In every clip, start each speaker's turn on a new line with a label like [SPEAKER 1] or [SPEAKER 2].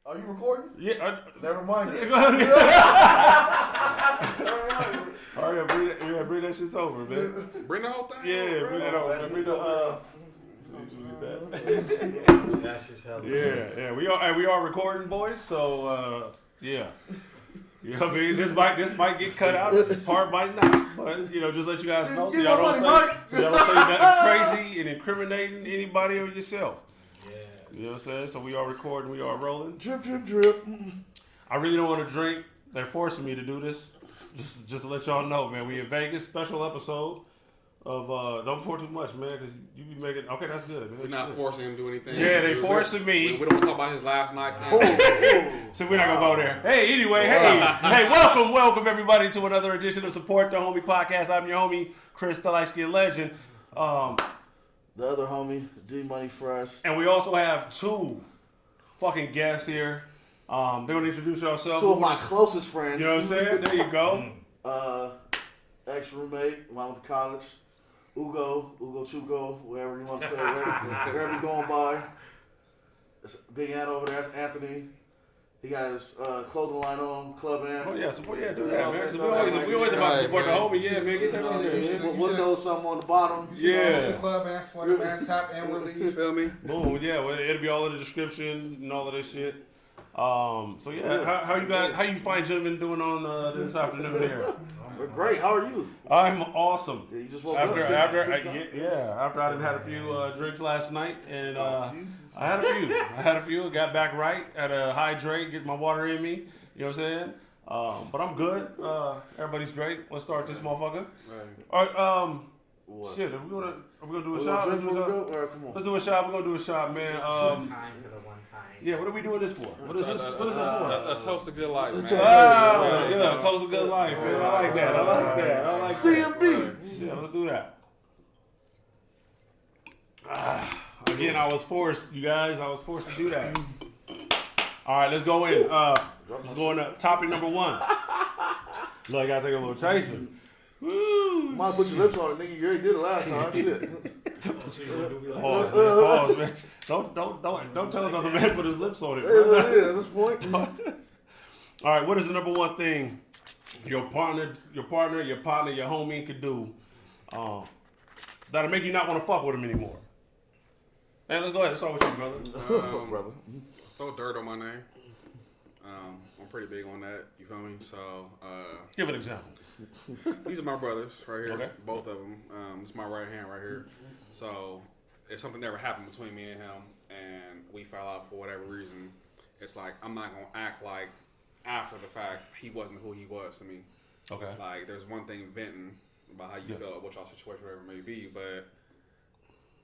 [SPEAKER 1] Are you recording?
[SPEAKER 2] Yeah.
[SPEAKER 1] Never mind.
[SPEAKER 2] Hurry up, bring that shit over, man.
[SPEAKER 3] Bring the whole thing.
[SPEAKER 2] Yeah, bring that over. Bring the
[SPEAKER 4] That's just hell.
[SPEAKER 2] Yeah. We are recording, boys. So yeah. You know what I mean? This might get cut out. This part might not. But just let you guys know so y'all don't say nothing crazy and incriminating anybody or yourself.
[SPEAKER 4] Yeah.
[SPEAKER 2] You know what I'm saying? So we are recording, we are rolling.
[SPEAKER 1] Drip, drip, drip.
[SPEAKER 2] I really don't want to drink. They're forcing me to do this. Just to let y'all know, man. We in Vegas, special episode of don't pour too much, man, because you be making. Okay, that's good, man.
[SPEAKER 3] We're not forcing him to do anything.
[SPEAKER 2] Yeah, they forcing me.
[SPEAKER 3] We don't want to talk about his last night's.
[SPEAKER 2] So we're not gonna go there. Hey, anyway, hey, welcome everybody to another edition of Support the Homie Podcast. I'm your homie, Chris, the light skinned legend.
[SPEAKER 1] The other homie, D Money Fresh.
[SPEAKER 2] And we also have two fucking guests here. They're gonna introduce yourselves.
[SPEAKER 1] Two of my closest friends.
[SPEAKER 2] You know what I'm saying? There you go.
[SPEAKER 1] Ex-roommate, when I went to college. Ugo Chugo, whatever you want to say, wherever you're going by. It's Big Ant over there, that's Anthony. He got his clothing line on, Club Ant.
[SPEAKER 2] Oh yeah, support, yeah, do that, man. We always about to support the homie, yeah, man. Get that shit there.
[SPEAKER 1] We'll throw something on the bottom.
[SPEAKER 2] Yeah.
[SPEAKER 5] Club Ant, support the man, top, and we'll leave. You feel me?
[SPEAKER 2] Boom, yeah, well, it'll be all in the description and all of this shit. So yeah, how you guys, how you find gentlemen doing on this afternoon here?
[SPEAKER 1] We're great. How are you?
[SPEAKER 2] I'm awesome.
[SPEAKER 1] Yeah, you just woke
[SPEAKER 2] after
[SPEAKER 1] up.
[SPEAKER 2] after I done had a few drinks last night, and I had a few. Got back right. Had to hydrate, get my water in me. You know what I'm saying? But I'm good. Everybody's great. Let's start this motherfucker. All right.
[SPEAKER 1] What?
[SPEAKER 2] Shit, are we gonna do a
[SPEAKER 1] We're
[SPEAKER 2] shot?
[SPEAKER 1] gonna drink before we go? All right, come on.
[SPEAKER 2] Let's do a shot. We're gonna do a shot, man.
[SPEAKER 4] Time for the one time.
[SPEAKER 2] Yeah, what are we doing this for? What is this for?
[SPEAKER 3] A toast to good life, man.
[SPEAKER 2] Yeah, toast of good life, man. I like that. I like
[SPEAKER 1] CMB.
[SPEAKER 2] Yeah, let's do that. Again, I was forced, you guys. I was forced to do that. All right, let's go in. Let's go into topic number one. Look, I gotta take a little chaser. Woo!
[SPEAKER 1] Might put your lips on it, nigga. You already did it last time. Shit.
[SPEAKER 2] Pause, man. Don't tell another man put his lips on it.
[SPEAKER 1] Hey, what it is at this point.
[SPEAKER 2] All right, what is the number one thing your partner, your homie could do that'll make you not want to fuck with him anymore? Hey, let's go ahead. Let's start with you, brother.
[SPEAKER 1] Brother.
[SPEAKER 3] Throw dirt on my name. I'm pretty big on that. You feel me? So
[SPEAKER 2] Give an example.
[SPEAKER 3] these are my brothers right here.
[SPEAKER 2] Okay.
[SPEAKER 3] Both of them. This is my right hand right here. So if something ever happened between me and him, and we fell out for whatever reason, it's like I'm not gonna act like after the fact he wasn't who he was to me.
[SPEAKER 2] Okay.
[SPEAKER 3] Like there's one thing venting about how you felt, what y'all situation, whatever it may be, but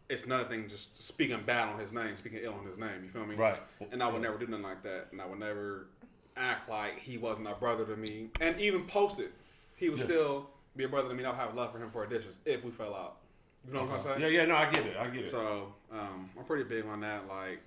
[SPEAKER 3] it's another thing just speaking bad on his name, speaking ill on his name. You feel me?
[SPEAKER 2] Right.
[SPEAKER 3] And I would never do nothing like that, and I would never act like he wasn't a brother to me, and even post it. He would still be a brother to me, and I would have love for him for additions if we fell out. You know what I'm saying?
[SPEAKER 2] Yeah, no, I get it.
[SPEAKER 3] So, I'm pretty big on that. Like,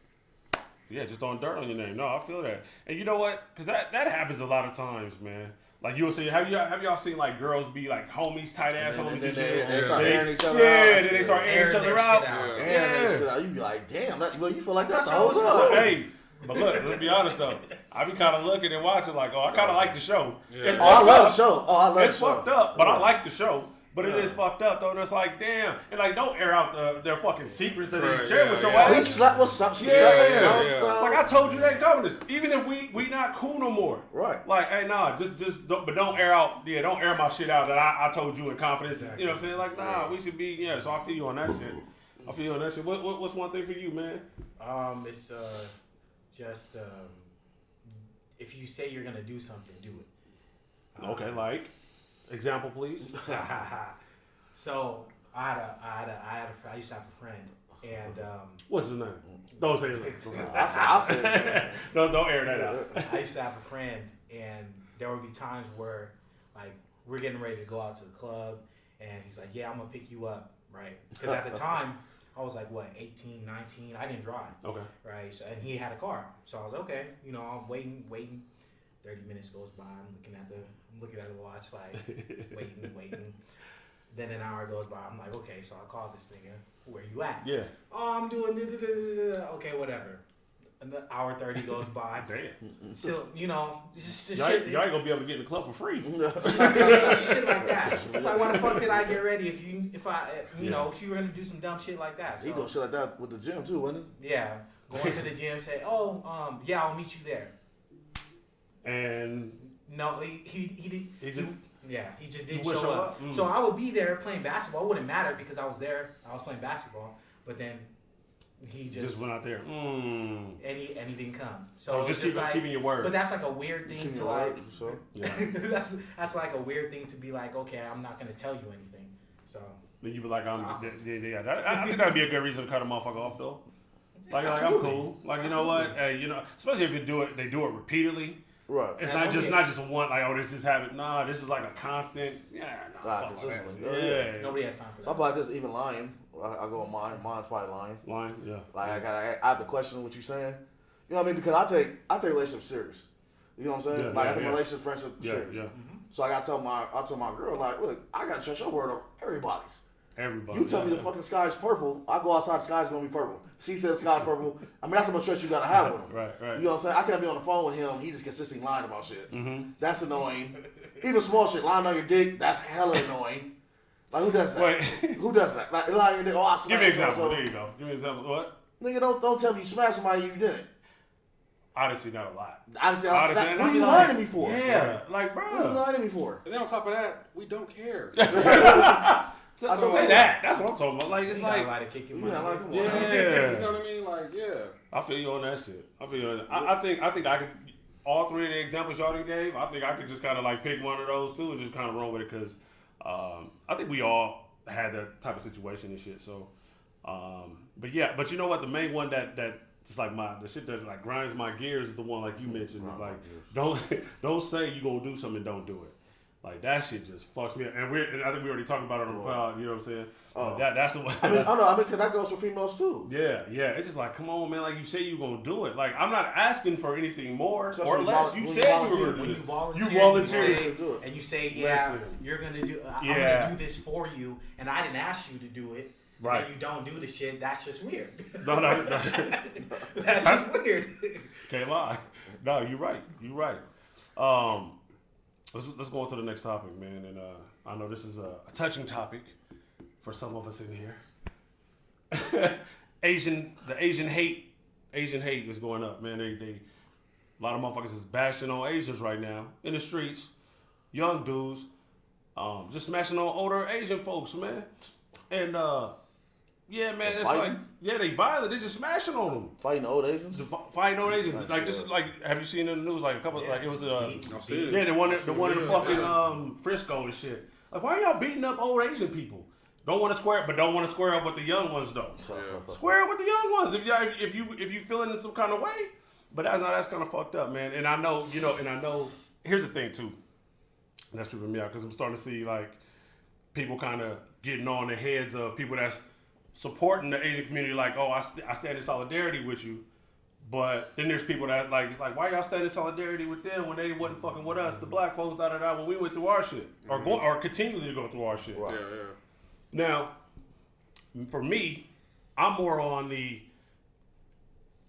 [SPEAKER 2] Yeah, just throwing dirt on your name. No, I feel that. And you know what? Because that happens a lot of times, man. Like you'll see, have y'all seen like girls be like homies, tight ass homies and shit?
[SPEAKER 1] They start airing each other out.
[SPEAKER 2] Yeah, then they start airing each other out.
[SPEAKER 1] Yeah. You be like, damn, you feel like that's the whole time.
[SPEAKER 2] Hey, but look, let's be honest though. I be kind of looking and watching like, I kind of like the show.
[SPEAKER 3] Yeah.
[SPEAKER 1] I love the show.
[SPEAKER 2] It's fucked up, but I like the show. But it is fucked up though, and it's like, damn. And like, don't air out their fucking secrets that they share with your ass.
[SPEAKER 1] He slept with some. She slept with some.
[SPEAKER 2] Like I told you, that governors. Even if we not cool no more.
[SPEAKER 1] Right.
[SPEAKER 2] Like, hey, nah, just don't air out. Yeah, don't air my shit out that I told you in confidence. Exactly. You know what I'm saying? Like, nah, we should be. Yeah. So I feel you on that shit. What's one thing for you, man?
[SPEAKER 4] It's just if you say you're gonna do something, do it.
[SPEAKER 2] Okay, like example, please.
[SPEAKER 4] So I used to have a friend, and
[SPEAKER 2] What's his name? Don't say his name.
[SPEAKER 1] I'll say it.
[SPEAKER 2] Don't air that out.
[SPEAKER 4] I used to have a friend, and there would be times where like we're getting ready to go out to the club, and he's like, "Yeah, I'm gonna pick you up," right? Because at the time I was like, 18, 19. I didn't drive. Okay. Right. So, and he had a car. So I was okay. I'm waiting. 30 minutes goes by. I'm looking at the watch, like waiting. Then an hour goes by. I'm like, okay. So I call this nigga. Where you at?
[SPEAKER 2] Yeah.
[SPEAKER 4] Oh, I'm doing. Okay, whatever. An hour 30 goes by.
[SPEAKER 2] Damn.
[SPEAKER 4] Still, just
[SPEAKER 2] Y'all
[SPEAKER 4] shit.
[SPEAKER 2] ain't gonna be able to get in the club for free.
[SPEAKER 4] Just shit like that. It's like, why the fuck did I get ready if you were gonna do some dumb shit like that? So,
[SPEAKER 1] He doing shit like that with the gym too, wasn't
[SPEAKER 4] yeah, going to the gym, say, I'll meet you there.
[SPEAKER 2] And
[SPEAKER 4] No, he just didn't
[SPEAKER 2] wouldn't
[SPEAKER 4] show up.
[SPEAKER 2] Mm.
[SPEAKER 4] So I would be there playing basketball. It wouldn't matter because I was there. I was playing basketball, but then he just
[SPEAKER 2] went out there.
[SPEAKER 4] and he didn't come.
[SPEAKER 2] So
[SPEAKER 4] it's
[SPEAKER 2] just keeping your word.
[SPEAKER 4] But that's like a weird thing to like.
[SPEAKER 2] Yeah.
[SPEAKER 4] that's like a weird thing to be like. Okay, I'm not gonna tell you anything. So.
[SPEAKER 2] Then you be like, I think that'd be a good reason to cut a motherfucker off though. Like I'm cool. Like you know what? Hey, especially if they do it repeatedly.
[SPEAKER 1] Right.
[SPEAKER 2] It's not just one like, oh, this just happened. Nah, this is like a constant.
[SPEAKER 1] Consistent.
[SPEAKER 2] Yeah.
[SPEAKER 4] Nobody has time for that.
[SPEAKER 1] So I'm like this, even lying. I go on mine. Mine's probably lying.
[SPEAKER 2] Lying, yeah.
[SPEAKER 1] Like I have to question what you're saying. You know what I mean? Because I take relationships serious. You know what I'm saying? I take relationship, friendship serious.
[SPEAKER 2] Yeah.
[SPEAKER 1] So I tell my girl, like, look, I gotta trust your word over everybody's.
[SPEAKER 2] Everybody.
[SPEAKER 1] You tell me the fucking sky's purple, I go outside, the sky's gonna be purple. She says the sky's purple. I mean, that's how much trust you gotta have with him.
[SPEAKER 2] Right.
[SPEAKER 1] You know what I'm saying? I can't be on the phone with him. He just consistently lying about shit.
[SPEAKER 2] Mm-hmm.
[SPEAKER 1] That's annoying. Even small shit, lying on your dick, that's hella annoying. Like, who does that?
[SPEAKER 2] Wait.
[SPEAKER 1] Who does that? Like, lying on your dick, I smashed
[SPEAKER 2] Give me an example.
[SPEAKER 1] so-and-so.
[SPEAKER 2] There you go. Give me an example. What?
[SPEAKER 1] Nigga, don't tell me you smashed somebody you didn't.
[SPEAKER 2] Honestly, not a lot.
[SPEAKER 1] Honestly,
[SPEAKER 2] Honestly,
[SPEAKER 1] what
[SPEAKER 2] and
[SPEAKER 1] are
[SPEAKER 2] I
[SPEAKER 1] you
[SPEAKER 2] be
[SPEAKER 1] lying
[SPEAKER 2] like,
[SPEAKER 1] to me for?
[SPEAKER 2] Yeah, like,
[SPEAKER 1] What are you
[SPEAKER 2] bro.
[SPEAKER 1] lying to me for?
[SPEAKER 3] And then on top of that, we don't care.
[SPEAKER 2] Just
[SPEAKER 1] don't
[SPEAKER 2] say
[SPEAKER 1] know.
[SPEAKER 2] that. That's what I'm talking about. Like, it's
[SPEAKER 4] You got a
[SPEAKER 2] like,
[SPEAKER 4] lot of kicking
[SPEAKER 1] Yeah, like, come on.
[SPEAKER 3] You know
[SPEAKER 2] yeah.
[SPEAKER 3] what I mean? Like, yeah.
[SPEAKER 2] I feel you on that shit. I feel you on that. I think I could. All three of the examples y'all done gave, I think I could just kind of like pick one of those two and just kind of run with it because I think we all had that type of situation and shit. So, but you know what? The main one that just like the shit that like grinds my gears is the one like you mentioned. Like don't say you gonna do something and don't do it. Like that shit just fucks me up. And I think we already talked about it on the pod. You know what I'm saying? That's the one.
[SPEAKER 1] I mean, I know. Cause that goes for females too.
[SPEAKER 2] Yeah. It's just like, come on, man. Like you say you gonna do it. Like I'm not asking for anything more
[SPEAKER 1] Especially
[SPEAKER 2] or less. You said you were
[SPEAKER 4] When you volunteer,
[SPEAKER 2] You volunteer.
[SPEAKER 4] and you say,
[SPEAKER 2] Listen.
[SPEAKER 4] you're gonna do. I'm
[SPEAKER 2] Yeah.
[SPEAKER 4] gonna do this for you, and I didn't ask you to do it.
[SPEAKER 2] Right.
[SPEAKER 4] And you don't do the shit. That's just weird.
[SPEAKER 2] No.
[SPEAKER 4] That's just weird.
[SPEAKER 2] Can't lie. No, you're right. Let's go on to the next topic, man. And I know this is a touching topic for some of us in here. Asian hate is going up, man. They a lot of motherfuckers is bashing on Asians right now in the streets. Young dudes, just smashing on older Asian folks, man. And yeah, man, it's
[SPEAKER 1] fighting?
[SPEAKER 2] like they violent. They just smashing on them.
[SPEAKER 1] Fighting old Asians.
[SPEAKER 2] Fighting on Asians. Like this is like, have you seen in the news like a couple? Like it was
[SPEAKER 3] I've seen it.
[SPEAKER 2] yeah, the one in
[SPEAKER 3] Yeah.
[SPEAKER 2] fucking Frisco and shit. Like why are y'all beating up old Asian people? Don't want to square up with the young ones though.
[SPEAKER 3] Yeah.
[SPEAKER 2] Square up with the young ones if you feeling in some kind of way. But that's kind of fucked up, man. And I know here's the thing too. That's tripping me out because I'm starting to see like people kind of getting on the heads of people that's supporting the Asian community, like, oh, I stand in solidarity with you. But then there's people that like, it's like, why y'all stand in solidarity with them when they wasn't fucking with us, the black folks, when we went through our shit, or continually to go through our shit.
[SPEAKER 1] Right.
[SPEAKER 3] Yeah.
[SPEAKER 2] Now, for me, I'm more on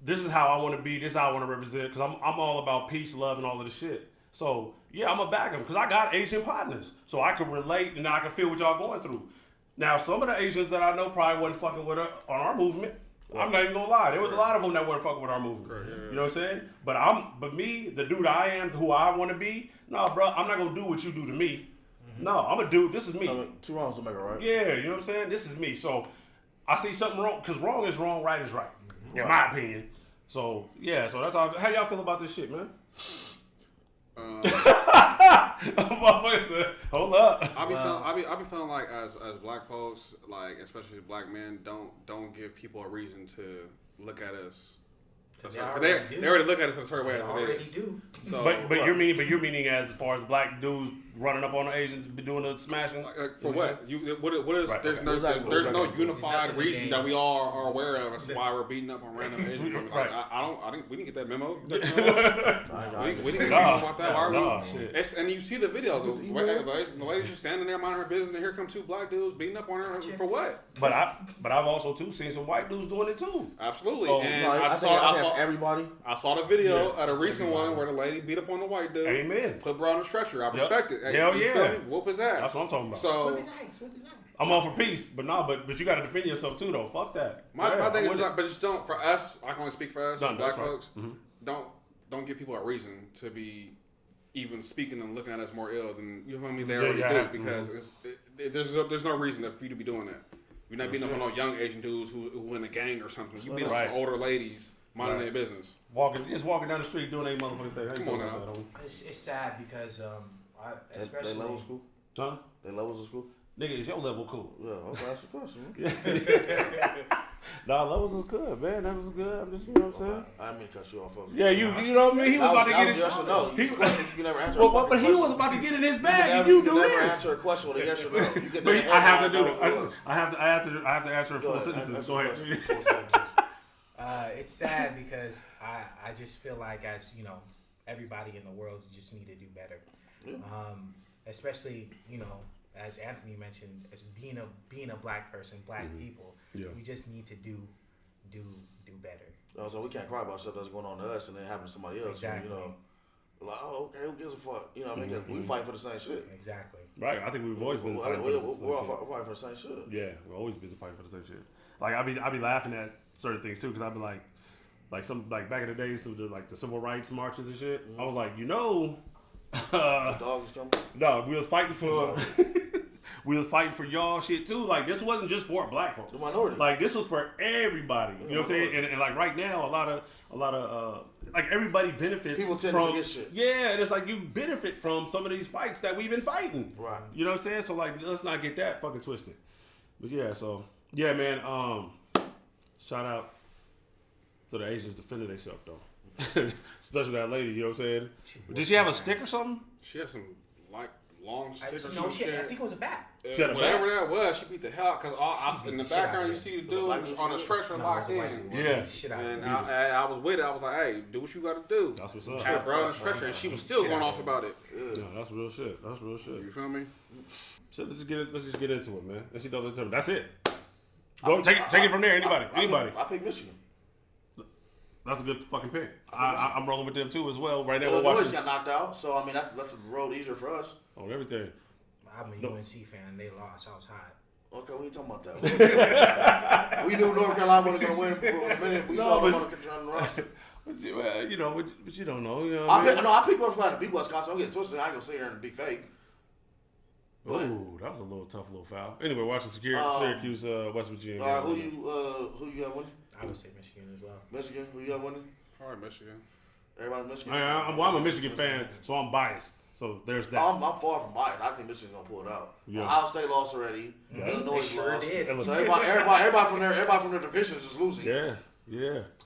[SPEAKER 2] this is how I want to be, this is how I want to represent, because I'm all about peace, love, and all of the shit. So, yeah, I'm going to back them, because I got Asian partners. So I can relate, and I can feel what y'all going through. Now, some of the Asians that I know probably wasn't fucking with on our movement. Right. I'm not even gonna lie. There was a lot of them that weren't fucking with our movement.
[SPEAKER 3] Right, yeah.
[SPEAKER 2] You know what I'm saying? But me, the dude I am, who I want to be, no, bro, I'm not gonna do what you do to me. Mm-hmm. No, I'm a dude. This is me.
[SPEAKER 1] I mean, two wrongs don't make it right.
[SPEAKER 2] Yeah, you know what I'm saying? This is me. So I see something wrong, because wrong is wrong, right is right, in my opinion. So yeah, so that's how y'all feel about this shit, man? Hold up.
[SPEAKER 3] I be feeling like as black folks, like especially black men, don't give people a reason to look at us. They already look at us in a certain way as it is.
[SPEAKER 4] Do.
[SPEAKER 3] So,
[SPEAKER 2] but you're meaning as far as black dudes running up on the Asians doing the smashing?
[SPEAKER 3] For what? What is?
[SPEAKER 2] Right,
[SPEAKER 3] There's
[SPEAKER 1] okay.
[SPEAKER 3] no unified
[SPEAKER 4] There's nothing
[SPEAKER 3] reason
[SPEAKER 4] to
[SPEAKER 3] that
[SPEAKER 4] gain.
[SPEAKER 3] we all are aware of as to why we're beating up on random Asian people.
[SPEAKER 2] Right.
[SPEAKER 3] We didn't get that memo.
[SPEAKER 1] I
[SPEAKER 3] We didn't know about that. Why
[SPEAKER 2] Nah,
[SPEAKER 3] we?
[SPEAKER 2] shit.
[SPEAKER 3] And you see the video. The lady's just standing there minding her business, and here come two black dudes beating up on her for what?
[SPEAKER 2] But I've also too seen some white dudes doing it too.
[SPEAKER 3] Absolutely.
[SPEAKER 2] So,
[SPEAKER 3] and
[SPEAKER 1] I saw everybody.
[SPEAKER 3] I saw the video
[SPEAKER 2] Yeah,
[SPEAKER 3] of the recent one where the lady beat up on the white dude.
[SPEAKER 2] Amen.
[SPEAKER 3] Put bro on the stretcher. I respect it. Hey,
[SPEAKER 2] Hell
[SPEAKER 3] you
[SPEAKER 2] yeah.
[SPEAKER 3] feel me? Whoop his ass.
[SPEAKER 2] That's what I'm talking about.
[SPEAKER 3] So
[SPEAKER 2] I'm all for peace, but you got to defend yourself too, though. Fuck that.
[SPEAKER 3] my thing is, like, but just don't for us. I can only speak for us,
[SPEAKER 2] No,
[SPEAKER 3] black
[SPEAKER 2] that's right.
[SPEAKER 3] folks. Don't give people a reason to be even speaking and looking at us more ill than you feel me. They already do because there's no reason for you to be doing that. You're not beating up on no young Asian dudes who in a gang or something. You beating up some older ladies minding their business.
[SPEAKER 2] Walking down the street doing their motherfucking thing.
[SPEAKER 3] Come on now.
[SPEAKER 4] It's sad because especially
[SPEAKER 1] They level school.
[SPEAKER 2] Huh?
[SPEAKER 1] They levels of school.
[SPEAKER 2] Nigga, is your level cool?
[SPEAKER 1] Yeah, okay, that's the question.
[SPEAKER 2] Nah, levels was good, man. That was good. I'm just, you know what I'm saying?
[SPEAKER 1] I didn't mean to cut you off.
[SPEAKER 2] Yeah, you know what I mean? He was about to get his...
[SPEAKER 1] Yes or no. You can never answer
[SPEAKER 2] Well, but he was about to get in his bag, and you do
[SPEAKER 1] never
[SPEAKER 2] this.
[SPEAKER 1] answer a question with a yes or no. You can
[SPEAKER 2] But
[SPEAKER 1] never
[SPEAKER 2] I have to do
[SPEAKER 1] answer
[SPEAKER 2] it. I have to answer in full sentences. Go ahead.
[SPEAKER 4] it's sad because I just feel like as you know everybody in the world just need to do better, especially as Anthony mentioned, as being a black person, black people, we just need to do better.
[SPEAKER 1] So we can't cry about stuff that's going on to us and then happen to somebody else.
[SPEAKER 4] Exactly.
[SPEAKER 1] So, like, oh, okay, who gives a fuck? You know what I mean? We fight for the same shit.
[SPEAKER 4] Exactly.
[SPEAKER 2] Right, I think we've always been fighting
[SPEAKER 1] We're all fighting for the same shit.
[SPEAKER 2] Yeah, we've always been fighting for the same shit. Like I be laughing at certain things too, because I'd be like back in the days, so the civil rights marches and shit. I was like,
[SPEAKER 1] The dog is jumping.
[SPEAKER 2] no, we was fighting for we was fighting for y'all shit too. Like this wasn't just for black folks.
[SPEAKER 1] The minority.
[SPEAKER 2] Like this was for everybody. You know what I'm saying? And like right now, a lot of like everybody benefits.
[SPEAKER 1] People tend
[SPEAKER 2] from,
[SPEAKER 1] to forget shit.
[SPEAKER 2] Yeah, and it's like you benefit from some of these fights that we've been fighting.
[SPEAKER 1] Right.
[SPEAKER 2] You know what I'm saying? So like, let's not get that fucking twisted. But yeah, so yeah, man. Shout out to the Asians defending themselves though, especially that lady. You know what I'm saying? Did she have a stick or something?
[SPEAKER 3] She had some like long stick or
[SPEAKER 4] No
[SPEAKER 3] some
[SPEAKER 4] shit. I
[SPEAKER 3] shit.
[SPEAKER 4] think it was a bat.
[SPEAKER 3] Whatever that was, she beat the hell out. Cause in the background you see the dude on a stretcher locked in.
[SPEAKER 2] Yeah.
[SPEAKER 3] And I was with it. I was like, hey, do what you got to do.
[SPEAKER 2] That's what's up.
[SPEAKER 3] Had bro on the stretcher, and she was still going off about it.
[SPEAKER 2] Yeah, that's real shit. That's real shit.
[SPEAKER 3] You feel me?
[SPEAKER 2] So let's just get into it, man. Let's see those terms. That's it. Go take it from there. Anybody.
[SPEAKER 1] I pick Michigan.
[SPEAKER 2] That's a good fucking pick. I'm rolling with them too as well. Right now we're
[SPEAKER 1] Illinois
[SPEAKER 2] watching
[SPEAKER 1] got knocked out, so I mean that's the road easier for us.
[SPEAKER 2] on everything.
[SPEAKER 4] I'm a UNC fan. They lost. I was hot.
[SPEAKER 1] Okay, we ain't talking about that. We knew North Carolina was going to win for a minute. We saw them on the roster.
[SPEAKER 2] But you don't know. You know
[SPEAKER 1] I picked North Carolina to beat Wisconsin. I'm getting twisted. I ain't going to sit here and be fake.
[SPEAKER 2] Ooh, that was a tough little foul. Anyway, watching Syracuse, West Virginia.
[SPEAKER 1] Who you got winning?
[SPEAKER 4] I would say Michigan as well.
[SPEAKER 1] Michigan. Who you got winning?
[SPEAKER 3] Probably Michigan.
[SPEAKER 1] Everybody Michigan.
[SPEAKER 2] I'm a Michigan fan, so I'm biased. So there's that.
[SPEAKER 1] I'm far from biased. I think Michigan's gonna pull it out.
[SPEAKER 2] Yeah.
[SPEAKER 1] Ohio State lost already.
[SPEAKER 2] Yeah.
[SPEAKER 1] Illinois
[SPEAKER 4] Sure
[SPEAKER 1] lost.
[SPEAKER 4] did.
[SPEAKER 1] So everybody from their division is just losing.
[SPEAKER 2] Yeah.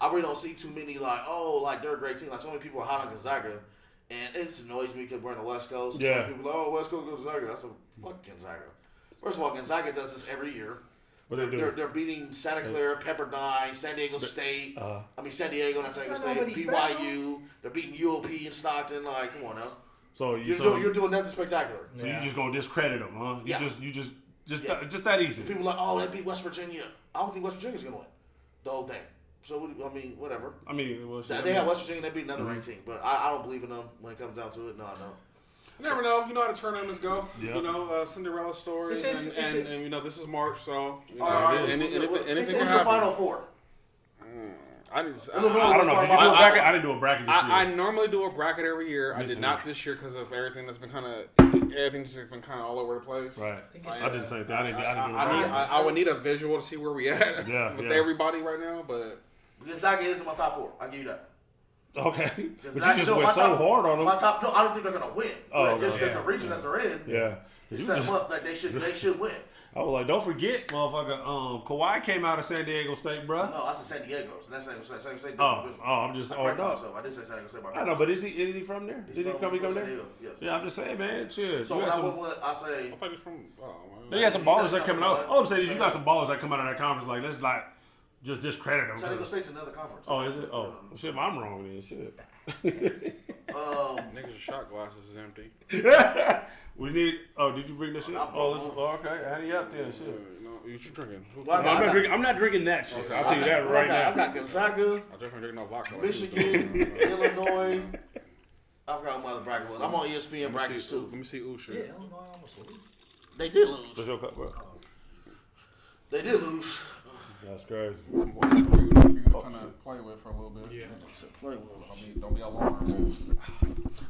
[SPEAKER 1] I really don't see too many like they're a great team. Like so many people are hot on Gonzaga, and it just annoys me because we're in the West Coast.
[SPEAKER 2] Yeah.
[SPEAKER 1] Some people are West Coast Gonzaga. That's a fuck Gonzaga. First of all, Gonzaga does this every year.
[SPEAKER 2] What they do?
[SPEAKER 1] They're beating Santa Clara, Pepperdine, San Diego State. San Diego, not San Diego State. BYU. They're beating UOP and Stockton. Like, come on now.
[SPEAKER 2] So
[SPEAKER 1] you're doing nothing spectacular.
[SPEAKER 2] So you just gonna discredit them, huh? Just that easy.
[SPEAKER 1] People are like, they beat West Virginia. I don't think West Virginia's gonna win the whole thing. So whatever. They have West Virginia. They beat another ranked team, but I don't believe in them when it comes down to it. No, I don't.
[SPEAKER 3] You never know. You know how the tournaments go.
[SPEAKER 2] Yep.
[SPEAKER 3] You know, Cinderella stories, and you know this is March, so
[SPEAKER 1] This is the Final Four.
[SPEAKER 3] I
[SPEAKER 2] don't know. I didn't do a bracket this year.
[SPEAKER 3] I normally do a bracket every year. I did not this year because of everything that's been everything's been kind of all over the place.
[SPEAKER 2] Right. I did the same thing. I didn't do a bracket.
[SPEAKER 3] I would need a visual to see where we at with everybody right now, but
[SPEAKER 1] Gonzaga is in my top 4. I'll give you that.
[SPEAKER 2] Okay. But you
[SPEAKER 1] Gonzaga,
[SPEAKER 2] just went so hard on them.
[SPEAKER 1] I don't think they're gonna win. But just the region that they're in,
[SPEAKER 2] yeah,
[SPEAKER 1] set them up that they should win.
[SPEAKER 2] I was like, don't forget, motherfucker. Kawhi came out of San Diego State, bro.
[SPEAKER 1] No, I said San Diego. So that's San Diego State.
[SPEAKER 2] I'm just.
[SPEAKER 1] I did say San Diego State.
[SPEAKER 2] I know, but is he from there? Did he come there?
[SPEAKER 1] Yes.
[SPEAKER 2] Yeah, I'm just saying, man. Shit.
[SPEAKER 1] So when I went with, I say.
[SPEAKER 3] I thought he was from.
[SPEAKER 2] They got some ballers that coming out. All I'm saying is you got some ballers that come out of that conference. Like, let's just discredit them.
[SPEAKER 1] San Diego State's another conference.
[SPEAKER 2] Oh, is it? Oh, shit. I'm wrong then. Shit.
[SPEAKER 3] Niggas' shot glasses is empty.
[SPEAKER 2] We need. Oh, did you bring this shit? Okay. Add it up there. Shit.
[SPEAKER 3] No, you drinking?
[SPEAKER 2] I'm not drinking that shit.
[SPEAKER 3] Okay.
[SPEAKER 2] I'll tell you that right now.
[SPEAKER 1] I got Gonzaga,
[SPEAKER 3] I definitely drinking no vodka.
[SPEAKER 1] Michigan, Illinois. I forgot what my other bracket was. I'm on ESPN brackets too.
[SPEAKER 3] Let me see. Ooh, shit.
[SPEAKER 4] Yeah, Illinois almost lose.
[SPEAKER 1] They did lose.
[SPEAKER 2] What's your cup, bro?
[SPEAKER 1] They did lose.
[SPEAKER 2] That's crazy.
[SPEAKER 5] For you to kind of play with for a little bit.
[SPEAKER 4] Yeah.
[SPEAKER 1] Play with
[SPEAKER 5] I mean, don't be alarmed.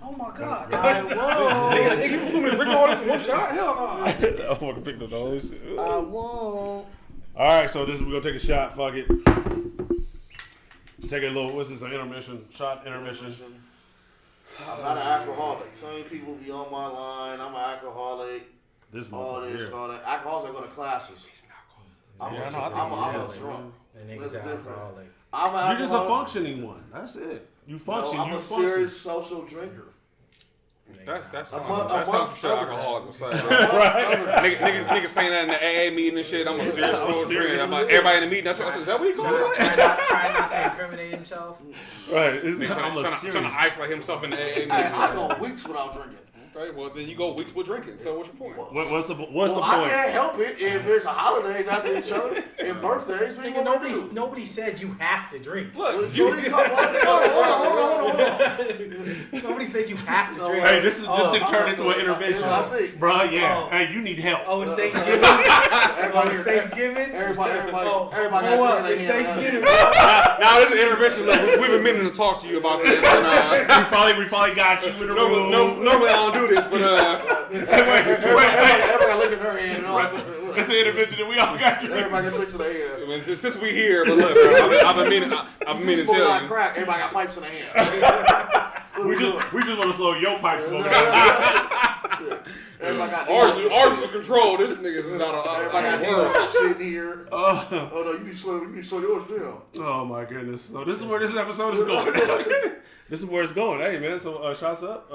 [SPEAKER 1] Oh my God! Whoa!
[SPEAKER 3] Nigga, you just want me to drink all this in one shot? Hell no.
[SPEAKER 2] I fucking picked up the whole shit.
[SPEAKER 1] I won't.
[SPEAKER 2] All right, so we're gonna take a shot. Fuck it. Take a little. What's this? An intermission? Shot intermission.
[SPEAKER 1] I'm not an alcoholic. So many people be on my line. I'm an alcoholic.
[SPEAKER 2] This
[SPEAKER 1] All this
[SPEAKER 2] here.
[SPEAKER 1] and all that. Alcoholics are going to classes. I'm a drunk.
[SPEAKER 4] And niggas
[SPEAKER 1] What's
[SPEAKER 4] are
[SPEAKER 1] different?
[SPEAKER 4] alcoholic.
[SPEAKER 1] I'm an
[SPEAKER 2] You're just a
[SPEAKER 1] alcoholic.
[SPEAKER 2] functioning one. That's it. You function.
[SPEAKER 1] No, I'm
[SPEAKER 2] you
[SPEAKER 1] a
[SPEAKER 2] function.
[SPEAKER 1] serious social drinker.
[SPEAKER 3] That's
[SPEAKER 1] Amongst
[SPEAKER 3] some shit
[SPEAKER 1] others.
[SPEAKER 3] alcoholic would say.
[SPEAKER 2] Right.
[SPEAKER 3] Niggas saying that in the AA meeting and shit. I'm a serious social drinker. I'm like, everybody in the meeting. Is that what he called it?
[SPEAKER 4] Try not to incriminate himself.
[SPEAKER 2] Right.
[SPEAKER 3] Trying to isolate himself in the AA
[SPEAKER 1] Hey,
[SPEAKER 3] meeting.
[SPEAKER 1] I go weeks without drinking.
[SPEAKER 3] Okay, well then you go weeks with drinking. So what's your point?
[SPEAKER 2] What's the
[SPEAKER 1] Well,
[SPEAKER 2] point?
[SPEAKER 1] I can't help it if there's a holidays after each other and birthdays. What you
[SPEAKER 4] Nigga,
[SPEAKER 1] want me to do?
[SPEAKER 4] nobody said you have to drink.
[SPEAKER 3] Look,
[SPEAKER 1] So what are you talking about? Hold on.
[SPEAKER 4] Nobody said you have to
[SPEAKER 1] No,
[SPEAKER 4] drink.
[SPEAKER 2] Hey, this didn't turn into an
[SPEAKER 1] I
[SPEAKER 2] intervention.
[SPEAKER 1] see.
[SPEAKER 2] Bro, yeah.
[SPEAKER 4] Oh.
[SPEAKER 2] Hey, you need help.
[SPEAKER 4] Oh, it's Thanksgiving.
[SPEAKER 1] Everybody,
[SPEAKER 4] It's Thanksgiving.
[SPEAKER 1] everybody
[SPEAKER 4] Oh,
[SPEAKER 1] got
[SPEAKER 4] hold up,
[SPEAKER 1] drinking
[SPEAKER 4] it's
[SPEAKER 1] in their hand.
[SPEAKER 4] Thanksgiving.
[SPEAKER 3] now this is an intermission. Look, we've been meaning to talk to you about this. And,
[SPEAKER 2] we finally got you in the room.
[SPEAKER 3] normally I don't do this, but
[SPEAKER 1] Everybody got liquor in her hand and all that.
[SPEAKER 2] It's an intervention that we all got you.
[SPEAKER 1] Everybody got drinks in their hand.
[SPEAKER 3] I mean, since we here, but look, bro, I've been meaning to
[SPEAKER 1] Smoke
[SPEAKER 3] tell
[SPEAKER 1] like
[SPEAKER 3] you.
[SPEAKER 1] crack. Everybody got pipes in their hand.
[SPEAKER 2] We just want to slow your pipes smoking.
[SPEAKER 1] Everybody got
[SPEAKER 3] Ours is control. This niggas is out of
[SPEAKER 1] Everybody
[SPEAKER 3] world.
[SPEAKER 1] got shit here.
[SPEAKER 2] Oh.
[SPEAKER 1] Oh no, you need to slow yours down.
[SPEAKER 2] Oh my goodness. So this is where this episode is going. This is where it's going. Hey man, so shots up.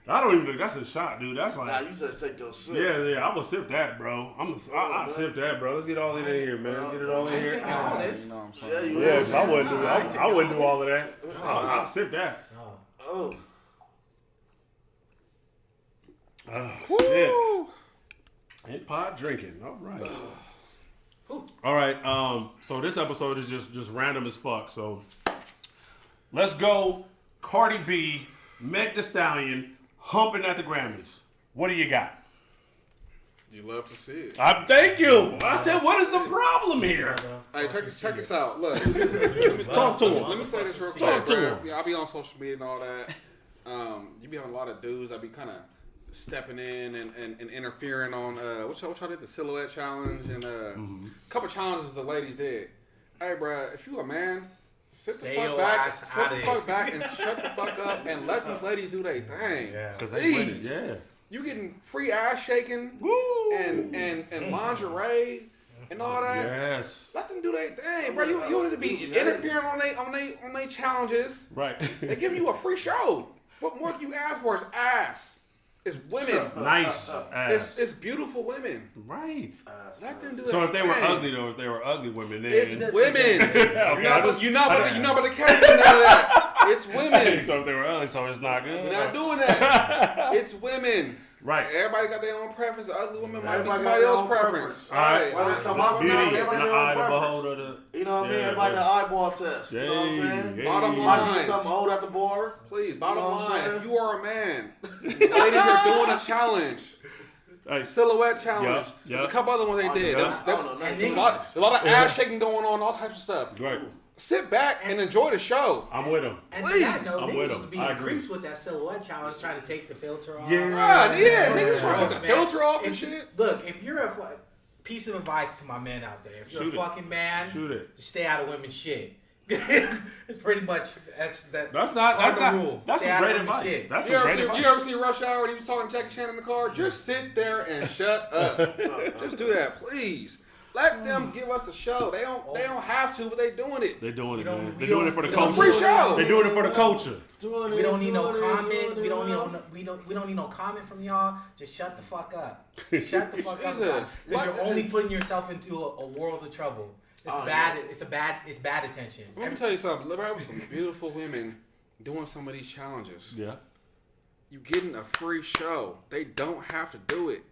[SPEAKER 2] I don't even think that's a shot, dude. That's like
[SPEAKER 1] Nah, you just take your sip.
[SPEAKER 2] yeah. I'm gonna sip that, bro. I'll sip that, bro. Let's get all in here, man. Let's get it all in here.
[SPEAKER 5] You know what I'm saying?
[SPEAKER 1] Yeah, you
[SPEAKER 2] Yeah,
[SPEAKER 1] is.
[SPEAKER 2] 'cause I wouldn't do all of that. I'll sip that.
[SPEAKER 1] Oh.
[SPEAKER 2] Oh shit. And pot drinking. All right. All right. So this episode is just random as fuck. So let's go. Cardi B, Meg Thee Stallion, humping at the Grammys. What do you got?
[SPEAKER 3] You love to see it.
[SPEAKER 2] Thank you. I said, what is the problem here?
[SPEAKER 3] Hey, check this out. Look,
[SPEAKER 2] Talk to him.
[SPEAKER 3] let me say this real
[SPEAKER 2] Talk
[SPEAKER 3] quick,
[SPEAKER 2] to
[SPEAKER 3] bro.
[SPEAKER 2] him.
[SPEAKER 3] Yeah, I be on social media and all that. You be having a lot of dudes that be kind of stepping in and interfering on what y'all did, the silhouette challenge and a couple challenges the ladies did. Hey, bro, if you a man, sit the fuck back and shut the fuck up and let these ladies do their thing.
[SPEAKER 4] Yeah.
[SPEAKER 2] Because they win it. Yeah.
[SPEAKER 3] You getting free ass shaking
[SPEAKER 2] Woo.
[SPEAKER 3] and lingerie and all that.
[SPEAKER 2] Yes.
[SPEAKER 3] Let them do their thing, bro. You don't need to be interfering on they challenges.
[SPEAKER 2] Right.
[SPEAKER 3] They give you a free show. What more can you ask for? It's ass. It's women.
[SPEAKER 2] Nice ass.
[SPEAKER 3] It's beautiful women.
[SPEAKER 2] Right.
[SPEAKER 3] Let them do it.
[SPEAKER 2] So if they were ugly though, if they were ugly women, then
[SPEAKER 3] It's women.
[SPEAKER 2] Okay,
[SPEAKER 3] You're not about to catch none of that. It's women.
[SPEAKER 2] So if they were ugly, so it's not good.
[SPEAKER 3] We're not doing that. It's women.
[SPEAKER 2] Right.
[SPEAKER 3] Everybody got their own preference. The ugly women might be
[SPEAKER 1] Everybody
[SPEAKER 3] somebody
[SPEAKER 1] got
[SPEAKER 3] else's
[SPEAKER 1] their own
[SPEAKER 3] preference.
[SPEAKER 2] All right.
[SPEAKER 1] Whether it's the mama
[SPEAKER 2] Beauty
[SPEAKER 1] now,
[SPEAKER 2] in the
[SPEAKER 1] everybody got
[SPEAKER 2] eye
[SPEAKER 1] their
[SPEAKER 2] of
[SPEAKER 1] own
[SPEAKER 2] the
[SPEAKER 1] preference.
[SPEAKER 2] beholder.
[SPEAKER 1] You know what I mean?
[SPEAKER 2] Yeah,
[SPEAKER 1] Everybody
[SPEAKER 2] yeah.
[SPEAKER 1] the eyeball test. You know what I'm saying?
[SPEAKER 2] Yay.
[SPEAKER 3] Bottom
[SPEAKER 1] Might
[SPEAKER 3] line.
[SPEAKER 1] be something old at the bar.
[SPEAKER 3] Please, bottom
[SPEAKER 1] You know what I'm
[SPEAKER 3] line,
[SPEAKER 1] saying?
[SPEAKER 3] if you are a man, the ladies are doing a challenge.
[SPEAKER 2] Hey,
[SPEAKER 3] Silhouette challenge.
[SPEAKER 2] Yep.
[SPEAKER 3] There's a couple other ones they did.
[SPEAKER 1] I
[SPEAKER 3] There
[SPEAKER 1] don't know
[SPEAKER 3] was
[SPEAKER 1] nothing.
[SPEAKER 3] a lot of ass shaking going on, all types of stuff.
[SPEAKER 2] right.
[SPEAKER 3] Sit back and enjoy the show.
[SPEAKER 2] I'm with him.
[SPEAKER 4] And to that note,
[SPEAKER 2] I'm
[SPEAKER 4] niggas
[SPEAKER 2] with
[SPEAKER 4] was
[SPEAKER 2] him.
[SPEAKER 4] being
[SPEAKER 2] I agree.
[SPEAKER 4] creeps with that silhouette challenge, trying to take the filter off.
[SPEAKER 2] Yeah.
[SPEAKER 3] Niggas trying to take the filter off and
[SPEAKER 4] If-
[SPEAKER 3] shit.
[SPEAKER 4] Look, if you're a piece of advice to my men out there, if you're
[SPEAKER 2] Shoot
[SPEAKER 4] a
[SPEAKER 2] it.
[SPEAKER 4] fucking man,
[SPEAKER 2] Shoot it.
[SPEAKER 4] just stay out of women's shit. It's pretty much
[SPEAKER 2] That's not
[SPEAKER 4] cardinal rule.
[SPEAKER 2] That's
[SPEAKER 4] Stay
[SPEAKER 2] some
[SPEAKER 4] out
[SPEAKER 2] great
[SPEAKER 4] of women's
[SPEAKER 2] advice.
[SPEAKER 4] shit.
[SPEAKER 2] That's
[SPEAKER 3] You
[SPEAKER 2] some
[SPEAKER 3] ever,
[SPEAKER 2] great
[SPEAKER 3] see,
[SPEAKER 2] advice.
[SPEAKER 3] you ever see Rush Hour when he was talking to Jackie Chan in the car? Just sit there and shut up. Just do that, please. Let them give us a show. They don't have to, but they doing it.
[SPEAKER 2] They're doing it,
[SPEAKER 4] We don't-
[SPEAKER 2] man.
[SPEAKER 4] we
[SPEAKER 2] They're doing it
[SPEAKER 4] don't-
[SPEAKER 2] for the
[SPEAKER 3] It's a
[SPEAKER 2] culture.
[SPEAKER 3] free show.
[SPEAKER 2] They're doing it for the culture.
[SPEAKER 4] We don't need no comment. We don't need no comment from y'all. Just shut the fuck up. Shut the fuck up,
[SPEAKER 3] Jesus.
[SPEAKER 4] because you're only putting yourself into a world of trouble. It's
[SPEAKER 1] Oh,
[SPEAKER 4] bad. It's bad attention.
[SPEAKER 3] Let me tell you something. There were some beautiful women doing some of these challenges.
[SPEAKER 2] Yeah.
[SPEAKER 3] You getting a free show. They don't have to do it.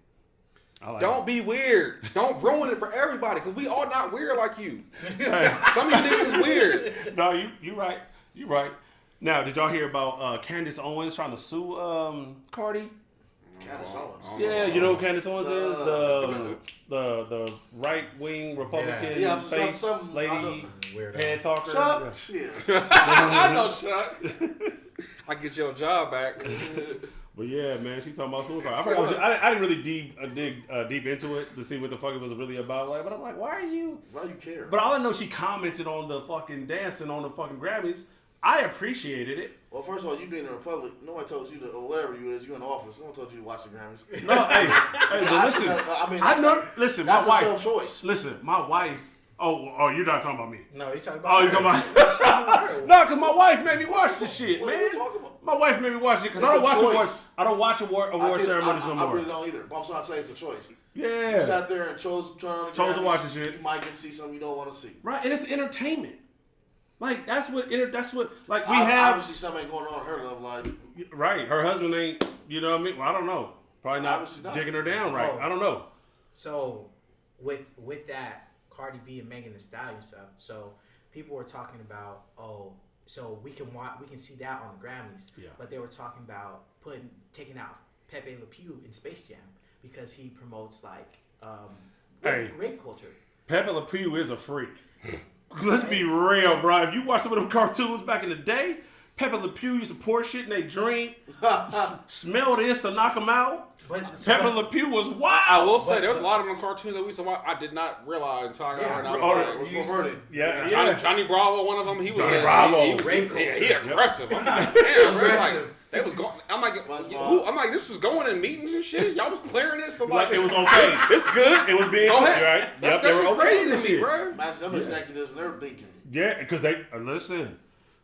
[SPEAKER 2] Don't
[SPEAKER 3] be weird. Don't ruin it for everybody, because we all not weird like you.
[SPEAKER 2] Hey.
[SPEAKER 3] Some of you niggas is weird.
[SPEAKER 2] No, you right. You right. Now, did y'all hear about Candice Owens trying to sue Cardi?
[SPEAKER 1] Candice Owens.
[SPEAKER 2] Yeah, you know who Candice Owens is? The right wing Republican face lady, head talker.
[SPEAKER 1] Chuck.
[SPEAKER 2] Yeah.
[SPEAKER 3] I know, Chuck. I get your job back.
[SPEAKER 2] But yeah, man, she talking about suicide. I didn't really dig deep into it to see what the fuck it was really about. Like, but I'm like, why you care? But all I know, she commented on the fucking dancing on the fucking Grammys. I appreciated it.
[SPEAKER 1] Well, first of all, you being in the Republic, nobody told you to, or whatever you is, you in the office. No one told you to watch the Grammys.
[SPEAKER 2] No, hey, but listen. Listen, my wife. That's a self-choice. Listen, my wife. Oh, you're not talking about me.
[SPEAKER 4] No, you're talking about. Oh,
[SPEAKER 2] you're talking about. No, because my wife made me watch this shit, man. My wife made me watch it because I don't watch award ceremonies no more.
[SPEAKER 1] I really don't either. But I'm trying to say it's a choice.
[SPEAKER 2] Yeah.
[SPEAKER 1] You sat there and chose to
[SPEAKER 2] watch this shit.
[SPEAKER 1] You might get to see something you don't want to see.
[SPEAKER 2] Right, and it's entertainment. Like that's what like we
[SPEAKER 1] obviously something ain't going on in her love life.
[SPEAKER 2] Right, her husband ain't. You know what I mean? Well, I don't know. Probably not digging her down right. I don't know.
[SPEAKER 4] So with that Cardi B and Megan Thee Stallion stuff, so people were talking about so we can see that on the Grammys.
[SPEAKER 2] Yeah.
[SPEAKER 4] But they were talking about taking out Pepe Le Pew in Space Jam because he promotes like rape culture.
[SPEAKER 2] Pepe Le Pew is a freak. Let's be real, bro. If you watch some of them cartoons back in the day, Pepe Le Pew used to pour shit in their drink, smell this to knock them out. Pepe Le Pew was wild.
[SPEAKER 3] I will say, there was a lot of them cartoons that we used to watch. I did not realize until I got
[SPEAKER 2] Yeah.
[SPEAKER 3] Johnny Bravo, one of them. He was
[SPEAKER 2] Johnny Bravo.
[SPEAKER 3] He aggressive. I'm like, damn, bro. Like, they was going. I'm like, this was going in meetings and shit. Y'all was clearing this. So like,
[SPEAKER 2] it was okay.
[SPEAKER 3] It's good.
[SPEAKER 2] It was being
[SPEAKER 3] go ahead.
[SPEAKER 2] Right.
[SPEAKER 3] That's crazy to me, bro.
[SPEAKER 1] Imagine them executives and they're thinking.
[SPEAKER 2] Yeah, because they listen.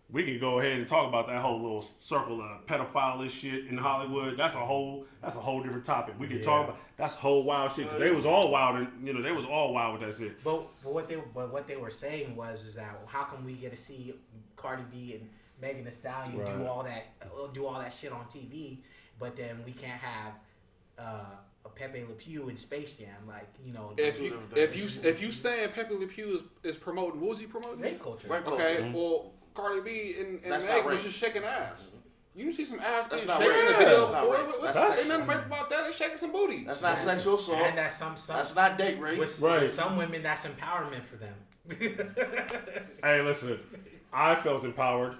[SPEAKER 2] We can go ahead and talk about that whole little circle of pedophile shit in Hollywood. That's a whole different topic. We can talk about that's whole wild shit. Cause they was all wild and they was all wild with that shit.
[SPEAKER 4] But what they were saying is that how come we get to see Cardi B and Megan Thee Stallion do all that shit on TV, but then we can't have a Pepe Le Pew in Space Jam, like
[SPEAKER 3] if you saying Pepe Le Pew is promoting, what was he promoting?
[SPEAKER 4] Rape culture.
[SPEAKER 3] Okay, mm-hmm. Well. Cardi B and Meg was just shaking ass. You see some ass being
[SPEAKER 1] shaken
[SPEAKER 3] in the video before.
[SPEAKER 1] Ain't
[SPEAKER 3] nothing rape about that. They're shaking some booty.
[SPEAKER 1] That's not sexual assault.
[SPEAKER 4] And that's
[SPEAKER 1] not date rape.
[SPEAKER 4] With some women, that's empowerment for them.
[SPEAKER 2] Hey, listen. I felt empowered.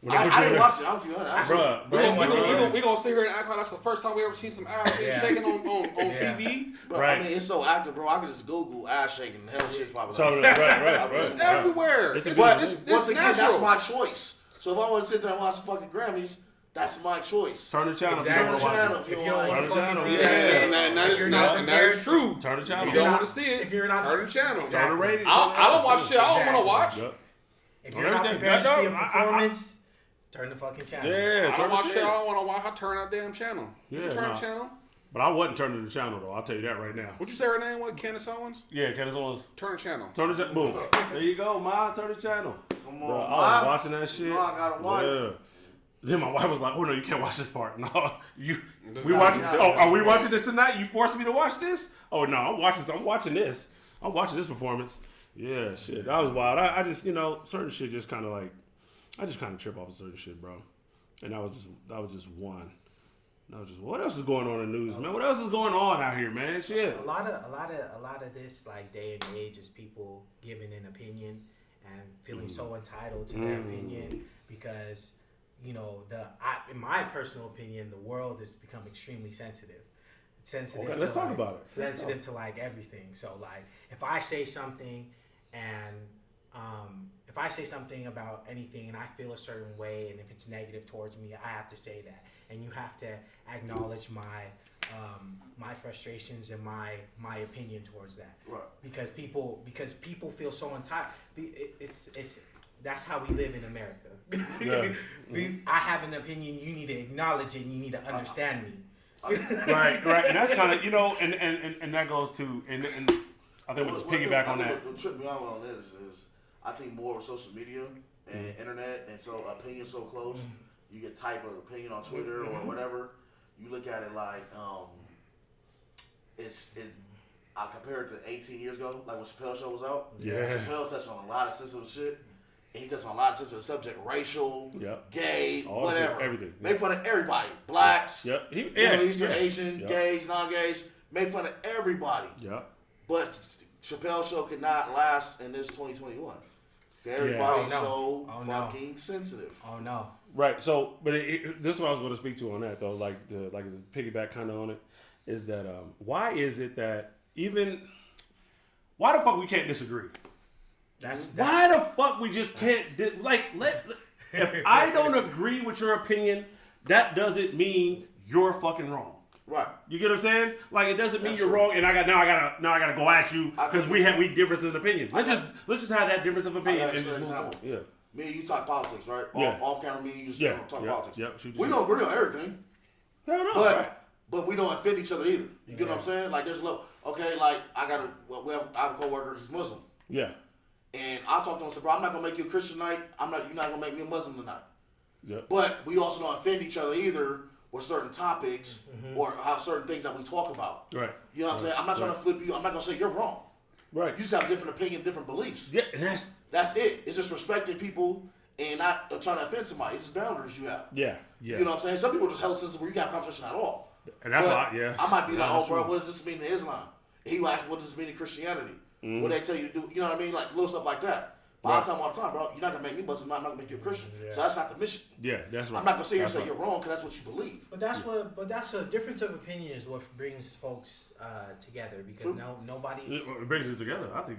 [SPEAKER 1] I didn't watch it. I'm
[SPEAKER 3] we gonna sit here and act like that's the first time we ever seen some ass being shaking on TV.
[SPEAKER 1] But, I mean, it's so active, bro. I can just Google ass shaking. The hell shit's popping up.
[SPEAKER 3] It's everywhere.
[SPEAKER 1] It's once again, that's my choice. So if I want to sit there and watch the fucking Grammys, that's my choice.
[SPEAKER 2] Turn the channel.
[SPEAKER 1] Turn the channel if you don't want to fucking see
[SPEAKER 3] that. That is true.
[SPEAKER 2] Turn the channel.
[SPEAKER 3] If you don't want to see it,
[SPEAKER 4] if you're not,
[SPEAKER 3] turn the channel.
[SPEAKER 2] Turn the rating.
[SPEAKER 3] I don't watch shit I don't want to watch.
[SPEAKER 4] If you're not prepared to see a performance, turn the fucking channel.
[SPEAKER 2] Yeah,
[SPEAKER 3] I don't watch shit I don't want to watch. I turn that damn channel.
[SPEAKER 2] Yeah,
[SPEAKER 3] turn the channel.
[SPEAKER 2] But I wasn't turning the channel though. I'll tell you that right now.
[SPEAKER 3] What'd you say her name was? Candice Owens?
[SPEAKER 2] Yeah, Candice Owens.
[SPEAKER 3] Turn the channel.
[SPEAKER 2] Turn the channel. Boom. There you go, Ma. Turn the channel.
[SPEAKER 1] Come on,
[SPEAKER 2] bro, I was watching that shit.
[SPEAKER 1] I got a wife.
[SPEAKER 2] Yeah. Then my wife was like, "Oh no, you can't watch this part. No, we watching. Oh, are we watching this tonight? You forcing me to watch this? Oh no, I'm watching this. I'm watching this performance. Yeah, shit, that was wild. I just certain shit just kind of like, I just kind of trip off of certain shit, bro. And that was just one. That was just what else is going on in the news, man? What else is going on out here, man? Shit.
[SPEAKER 4] A lot of this like day and age is people giving an opinion and feeling so entitled to their opinion because. In my personal opinion, the world has become extremely sensitive.
[SPEAKER 2] Okay, let's talk about it.
[SPEAKER 4] Sensitive to like everything. So like, if I say something, and if I say something about anything, and I feel a certain way, and if it's negative towards me, I have to say that, and you have to acknowledge my frustrations and my opinion towards that.
[SPEAKER 1] Right.
[SPEAKER 4] Because people feel so entitled. It's that's how we live in America.
[SPEAKER 2] Yeah.
[SPEAKER 4] I have an opinion. You need to acknowledge it. And you need to understand me.
[SPEAKER 2] Right, and that's kind of and that goes to and I think we'll just piggyback on that.
[SPEAKER 1] What tripped me out on this is I think more of social media and internet, and so opinion's so close. You get type of opinion on Twitter or whatever. You look at it like it's. I compare it to 18 years ago, like when Chappelle's show was out.
[SPEAKER 2] Yeah.
[SPEAKER 1] Chappelle touched on a lot of sensitive shit. And he touched on a lot of sensitive subject, racial, gay,
[SPEAKER 2] all
[SPEAKER 1] whatever.
[SPEAKER 2] Everything.
[SPEAKER 1] Made fun of everybody. Blacks, Middle Eastern, Asian, gays, non-gays. Made fun of everybody.
[SPEAKER 2] Yeah.
[SPEAKER 1] But Chappelle's show could not last in this 2021. Everybody's so fucking sensitive.
[SPEAKER 4] Oh no.
[SPEAKER 2] Right. So, but this is what I was going to speak to on that though. Like to piggyback kind of on it is that why is it that why the fuck we can't disagree? Why the fuck we just can't if I don't agree with your opinion, that doesn't mean you're fucking wrong.
[SPEAKER 1] Right.
[SPEAKER 2] You get what I'm saying? Like it doesn't mean you're wrong, and I gotta go at you because we difference in opinion. Let's just have that difference of opinion and just move on. Yeah.
[SPEAKER 1] Me and you talk politics, right?
[SPEAKER 2] Yeah.
[SPEAKER 1] Off camera, me and you just talk politics.
[SPEAKER 2] Yep.
[SPEAKER 1] We don't agree on everything. But we don't offend each other either. You get what I'm saying? Like there's like I have a coworker, he's Muslim.
[SPEAKER 2] Yeah.
[SPEAKER 1] And I talked to him and said, bro, I'm not gonna make you a Christian tonight. You're not gonna make me a Muslim tonight.
[SPEAKER 2] Yep.
[SPEAKER 1] But we also don't offend each other either with certain topics or how certain things that we talk about.
[SPEAKER 2] Right.
[SPEAKER 1] You know what I'm saying? I'm not trying to flip you. I'm not gonna say you're wrong.
[SPEAKER 2] Right.
[SPEAKER 1] You just have different opinion, different beliefs.
[SPEAKER 2] Yeah, and
[SPEAKER 1] that's it. It's just respecting people and not trying to offend somebody. It's just boundaries you have.
[SPEAKER 2] Yeah.
[SPEAKER 1] You know what I'm saying? Some people are just hella sensitive where you can't have a conversation at all.
[SPEAKER 2] And that's
[SPEAKER 1] I might be like, oh, bro, what does this mean to Islam? And he will ask, what does this mean to Christianity? What they tell you to do? You know what I mean? Like little stuff like that. But I tell him all the time, bro, you're not gonna make me Muslim. I'm not gonna make you a Christian. Yeah. So that's not the mission.
[SPEAKER 2] Yeah, that's right.
[SPEAKER 1] I'm not gonna sit here and say you're wrong because that's what you believe.
[SPEAKER 4] But that's a difference of opinion is what brings folks together because nobody's.
[SPEAKER 2] It brings it together. I think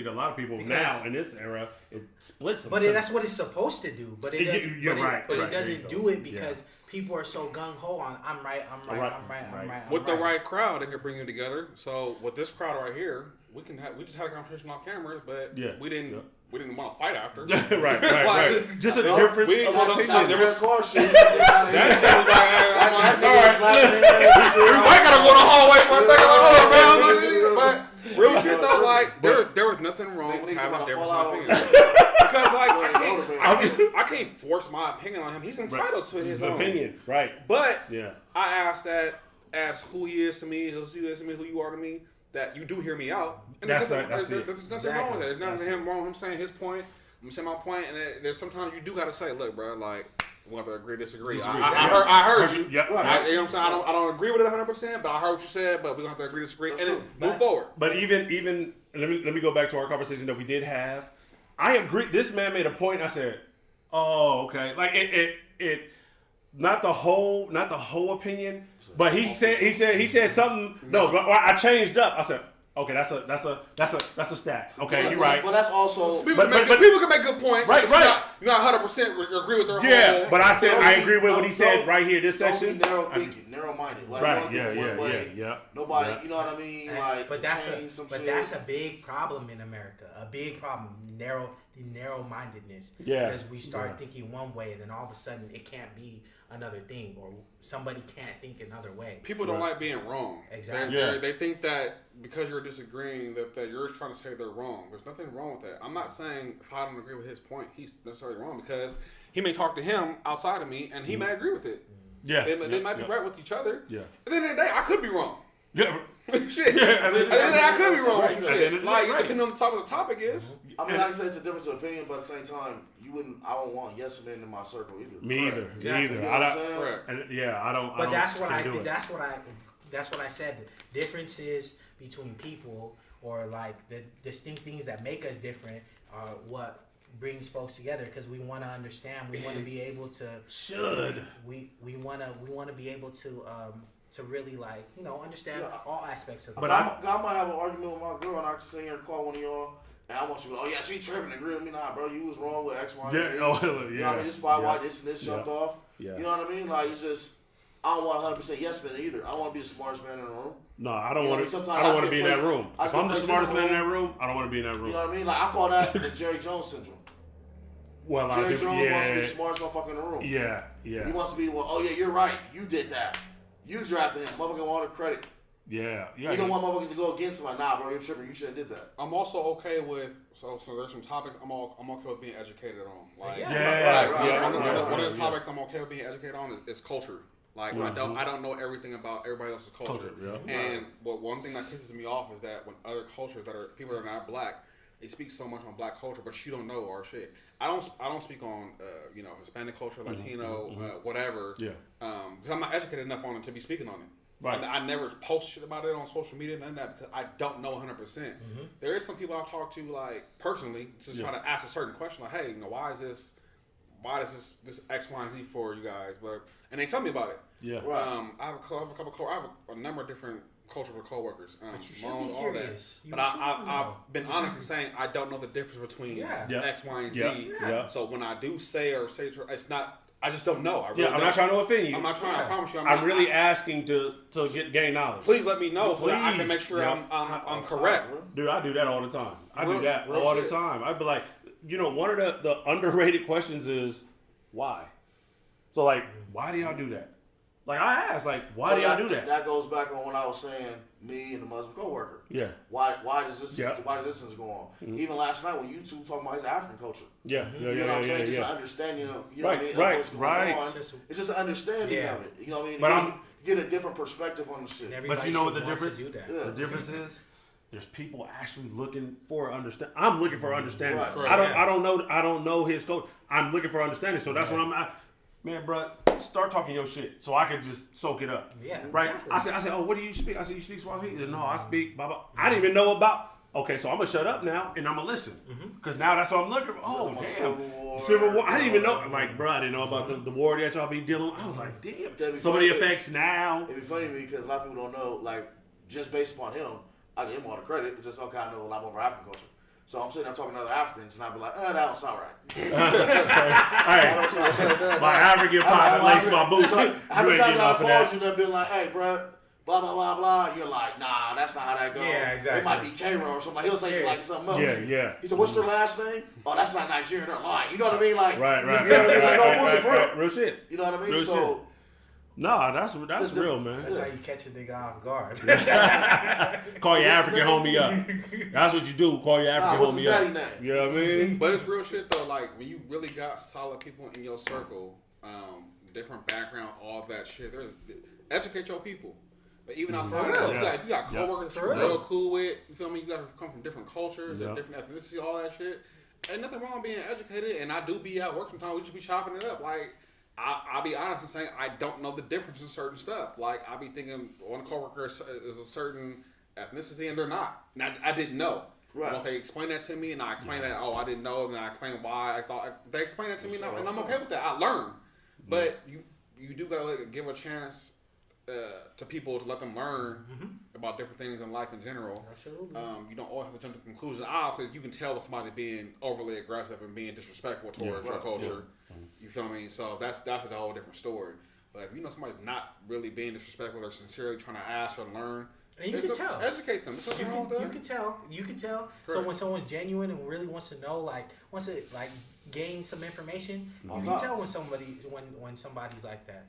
[SPEAKER 2] a lot of people now in this era it splits them.
[SPEAKER 4] But that's what it's supposed to do. But it doesn't. It doesn't do it because people are so gung ho on I'm right.
[SPEAKER 3] With the right crowd, it can bring you together. So with this crowd right here, we just had a conversation off cameras, but we didn't. We didn't want to fight after.
[SPEAKER 2] right. Just a difference.
[SPEAKER 3] There was
[SPEAKER 1] car shit.
[SPEAKER 3] That shit was like, I gotta go to the hallway for a second. But real shit though, like there was nothing wrong with having different opinions. Because like I can't force my opinion on him. He's entitled to his own
[SPEAKER 2] opinion, right?
[SPEAKER 3] But I asked that as who he is to me, who you are to me. That you do hear me out. And there's nothing wrong with it. There's nothing wrong with him saying his point. I'm saying my point, and there's sometimes you do gotta say, look, bro, like we have to agree, disagree. I heard you. Yep. You know what I'm saying? I don't agree with it 100%, but I heard what you said. But we gonna have to agree, disagree, and then move forward.
[SPEAKER 2] But even let me go back to our conversation that we did have. I agree. This man made a point. I said, oh, okay. Like it. Not the whole opinion, but he said something. No, but I changed up. I said, okay, that's a stat. Okay, you're right.
[SPEAKER 1] But that's also
[SPEAKER 3] people can make good points.
[SPEAKER 2] Right.
[SPEAKER 3] You're not 100% agree with their whole.
[SPEAKER 2] Yeah, but I said I agree with what he said right here. This section.
[SPEAKER 1] Narrow thinking, narrow-minded. Like,
[SPEAKER 2] right. Yeah.
[SPEAKER 1] Nobody. You know what I mean? Like,
[SPEAKER 4] but that's a big problem in America. A big problem. Narrow-mindedness.
[SPEAKER 2] Yeah.
[SPEAKER 4] Because we start thinking one way, and then all of a sudden it can't be another thing, or somebody can't think another way.
[SPEAKER 3] People don't like being wrong.
[SPEAKER 4] Exactly.
[SPEAKER 3] They think that because you're disagreeing that you're trying to say they're wrong. There's nothing wrong with that. I'm not saying if I don't agree with his point, he's necessarily wrong because he may talk to him outside of me and he may agree with it.
[SPEAKER 2] Yeah.
[SPEAKER 3] They might be right with each other.
[SPEAKER 2] Yeah.
[SPEAKER 3] At the end of the day, I could be wrong.
[SPEAKER 2] Yeah.
[SPEAKER 3] Shit. At the end of the day, I could be wrong with some shit. Like, depending on the topic is.
[SPEAKER 1] I mean, like I said, it's a difference of opinion, but at the same time, I don't want yes men in my circle either.
[SPEAKER 2] Me either.
[SPEAKER 1] You know
[SPEAKER 2] I don't.
[SPEAKER 4] But that's what I said. The differences between people, or like the distinct things that make us different, are what brings folks together. Because we want to understand. We want to be able to. We want to be able to really understand all aspects of it.
[SPEAKER 1] But I might have an argument with my girl, and I can sit here and call one of y'all. And I want you to go, oh yeah, she tripping, agree with me. Nah, bro, you was wrong with X, Y, and Z. You know what I mean? This is probably why this and this jumped off. Yeah. You know what I mean? Like, it's just, I don't want 100% yes man either. I want to be the smartest man in the room.
[SPEAKER 2] No, I don't want to be in that room. If I'm the smartest man in that room, I don't want to be in that room.
[SPEAKER 1] You know what I mean? Like, I call that the Jerry Jones syndrome.
[SPEAKER 2] Well,
[SPEAKER 1] Jerry Jones wants to be the smartest motherfucker in the room.
[SPEAKER 2] Yeah.
[SPEAKER 1] He wants to be the one, oh yeah, you're right. You did that. You drafted him. Motherfucker want all the credit.
[SPEAKER 2] Yeah.
[SPEAKER 1] You don't want motherfuckers to go against him. Like, nah, bro, you're tripping. You shouldn't have did that.
[SPEAKER 3] I'm also okay with so there's some topics I'm okay with being educated on. Like, one of the topics I'm okay with being educated on is culture. Like I don't know everything about everybody else's culture. And but one thing that pisses me off is that when other cultures that are people that are not black, they speak so much on black culture, but you don't know our shit. I don't speak on Hispanic culture, Latino, whatever. Yeah. Because I'm not educated enough on it to be speaking on it. Right. I never post shit about it on social media, none of that, because I don't know 100%. There is some people I've talked to, like, personally, to try to ask a certain question, like, hey, why is this X, Y, and Z for you guys? And they tell me about it. Yeah. I have a number of different cultural co-workers, all that. But I've been honest in saying I don't know the difference between X, Y, and Z. Yeah. So when I do say, it's not. I just don't know.
[SPEAKER 2] I'm not trying to offend you.
[SPEAKER 3] I'm not trying. I promise you.
[SPEAKER 2] I'm really asking to gain knowledge.
[SPEAKER 3] Please let me know so that I can make sure I'm correct.
[SPEAKER 2] Dude, I do that all the time. I do that all the time. I'd be like, one of the underrated questions is why. So like, why do y'all do that? Like I asked, like, why do y'all do that?
[SPEAKER 1] That goes back on when I was saying me and the Muslim coworker. Yeah. Why does this go on? Even last night when you two talking about his African culture. You know what I'm saying? Just an understanding of what's going on. It's just an understanding of it. You know what I mean? But you get a different perspective on the shit.
[SPEAKER 2] But you know what the difference? The difference is there's people actually looking for understanding. I'm looking for understanding. Right. I don't know his culture. I'm looking for understanding. So that's what I'm. Man, bro, start talking your shit so I can just soak it up. Yeah. Right? Exactly. I said, oh, what do you speak? I said, you speak Swahili? He said, no, I speak blah, blah. I didn't even know about. Okay, so I'm going to shut up now and I'm going to listen. Because now that's what I'm looking for. Oh, damn. Civil War. I didn't even know. I'm like, bro, I didn't know about the war that y'all be dealing with. I was like, damn. So many effects now.
[SPEAKER 1] It'd be funny to me because a lot of people don't know, like, just based upon him, I give him all the credit. It's just okay, I know a lot more about African culture. So I'm sitting there talking to other Africans, and I'd be like, that don't sound right.
[SPEAKER 2] My African pilot laced my boots.
[SPEAKER 1] So, how many times I've called you and been like, hey, bro, blah, blah, blah, blah. You're like, nah, that's not how that goes. Yeah, exactly. It might be Cairo or something. He'll say like something else. Yeah. He said, what's their last name? Oh, that's not Nigerian. They're lying. You know what I mean? Like,
[SPEAKER 2] right.
[SPEAKER 1] You know what I mean? Like, no bullshit for real.
[SPEAKER 2] Real shit.
[SPEAKER 1] You know what I mean? So.
[SPEAKER 2] Nah, that's real, man.
[SPEAKER 4] That's how you catch a nigga off guard.
[SPEAKER 2] Call your African homie up. That's what you do. Call your African homie up.
[SPEAKER 1] Name?
[SPEAKER 2] You know what I mean?
[SPEAKER 3] But it's real shit though. Like when you really got solid people in your circle, different background, all that shit. Educate your people. But even outside of that, if you got coworkers that you're real cool with, you feel me? You got to come from different cultures, different ethnicities, all that shit. Ain't nothing wrong with being educated. And I do be at work sometimes. We just be chopping it up. Like. I'll be honest and saying I don't know the difference in certain stuff. Like I'll be thinking one coworker is a certain ethnicity and they're not. And I didn't know. Right. Once they explain that to me and I explain that, I didn't know, and then I explain why I thought they explain that to me and I'm okay with that. I learn. But you do gotta give a chance to people to let them learn about different things in life in general. Absolutely. You don't always have to jump to conclusions. Obviously, you can tell with somebody being overly aggressive and being disrespectful towards your culture. You feel me? So that's a whole different story. But if somebody's not really being disrespectful or sincerely trying to ask or learn,
[SPEAKER 4] and you can tell.
[SPEAKER 3] Educate them.
[SPEAKER 4] You can tell. Correct. So when someone's genuine and really wants to know, wants to gain some information, you can tell when somebody's like that.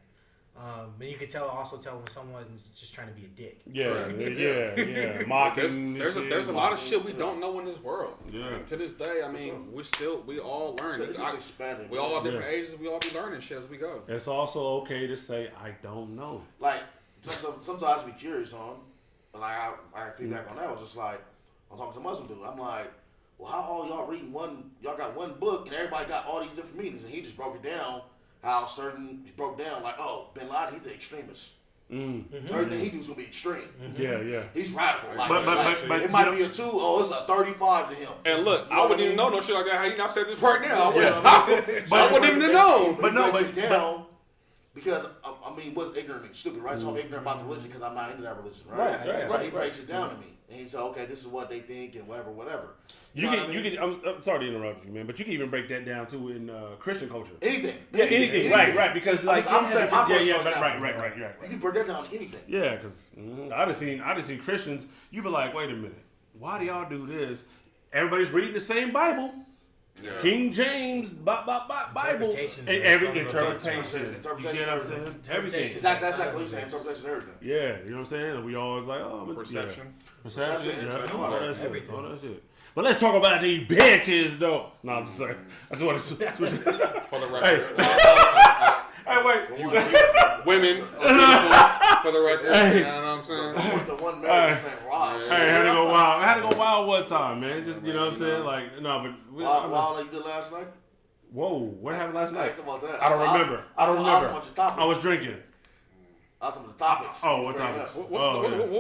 [SPEAKER 4] But you can also tell when someone's just trying to be a dick.
[SPEAKER 2] Yeah. Mocking.
[SPEAKER 3] There's a lot of shit we don't know in this world. Yeah. And to this day, I mean, we all learn.
[SPEAKER 1] It's just expanding.
[SPEAKER 3] We all different ages. We all be learning shit as we go.
[SPEAKER 2] It's also okay to say I don't know.
[SPEAKER 1] Like sometimes I be curious on, like I feedback on that. Was just like I'm talking to a Muslim dude. I'm like, well, how all y'all reading y'all got one book and everybody got all these different meanings, and he just broke it down. He broke down like, oh, Bin Laden, he's an extremist. Everything he do's gonna be extreme.
[SPEAKER 2] Yeah.
[SPEAKER 1] He's radical. But it might be a 2. Oh, it's a 35 to him.
[SPEAKER 3] And look, I wouldn't even know no shit like that. How you not said this right now? I wouldn't even know.
[SPEAKER 1] But no, but down because what's ignorant mean? Stupid, right? So I'm ignorant about the religion because I'm not into that religion, right? So he breaks it down to me, and he said, okay, this is what they think and whatever.
[SPEAKER 2] I'm sorry to interrupt you, man, but you can even break that down too in Christian culture.
[SPEAKER 1] Anything.
[SPEAKER 2] Right. Because
[SPEAKER 1] I'm saying my personal
[SPEAKER 2] right.
[SPEAKER 1] You can break that down to anything.
[SPEAKER 2] Yeah, because I just seen Christians. You be like, wait a minute, why do y'all do this? Everybody's reading the same Bible.
[SPEAKER 3] Yeah.
[SPEAKER 2] King James Bible
[SPEAKER 4] Interpretations
[SPEAKER 2] and
[SPEAKER 4] are
[SPEAKER 2] every
[SPEAKER 4] something
[SPEAKER 2] interpretation.
[SPEAKER 1] Interpretation,
[SPEAKER 2] You get what I'm saying? Everything.
[SPEAKER 1] Exactly what you're saying. Interpretation, everything.
[SPEAKER 2] Yeah, you know what I'm saying? And we always like, oh, but
[SPEAKER 3] Perception.
[SPEAKER 2] Yeah. Perception, yeah, all that shit.
[SPEAKER 4] Everything.
[SPEAKER 2] All that shit. But let's talk about these bitches, though. No, I'm just saying. I just want to switch.
[SPEAKER 3] For the record.
[SPEAKER 2] Hey, wait.
[SPEAKER 3] Women are beautiful, for the record.
[SPEAKER 2] Hey.
[SPEAKER 3] You know what I'm saying?
[SPEAKER 1] The one man saying Rob.
[SPEAKER 2] Hey, I had to go wild. I had to go wild one time, man. Just, you know what I'm saying? Like, no, but.
[SPEAKER 1] Wild like you did last night?
[SPEAKER 2] Whoa, what happened last
[SPEAKER 1] I
[SPEAKER 2] night?
[SPEAKER 1] ain't talking about that.
[SPEAKER 2] I don't remember. I don't remember. I was drinking.
[SPEAKER 1] I was talking about the topics.
[SPEAKER 2] Oh, what topics?
[SPEAKER 3] What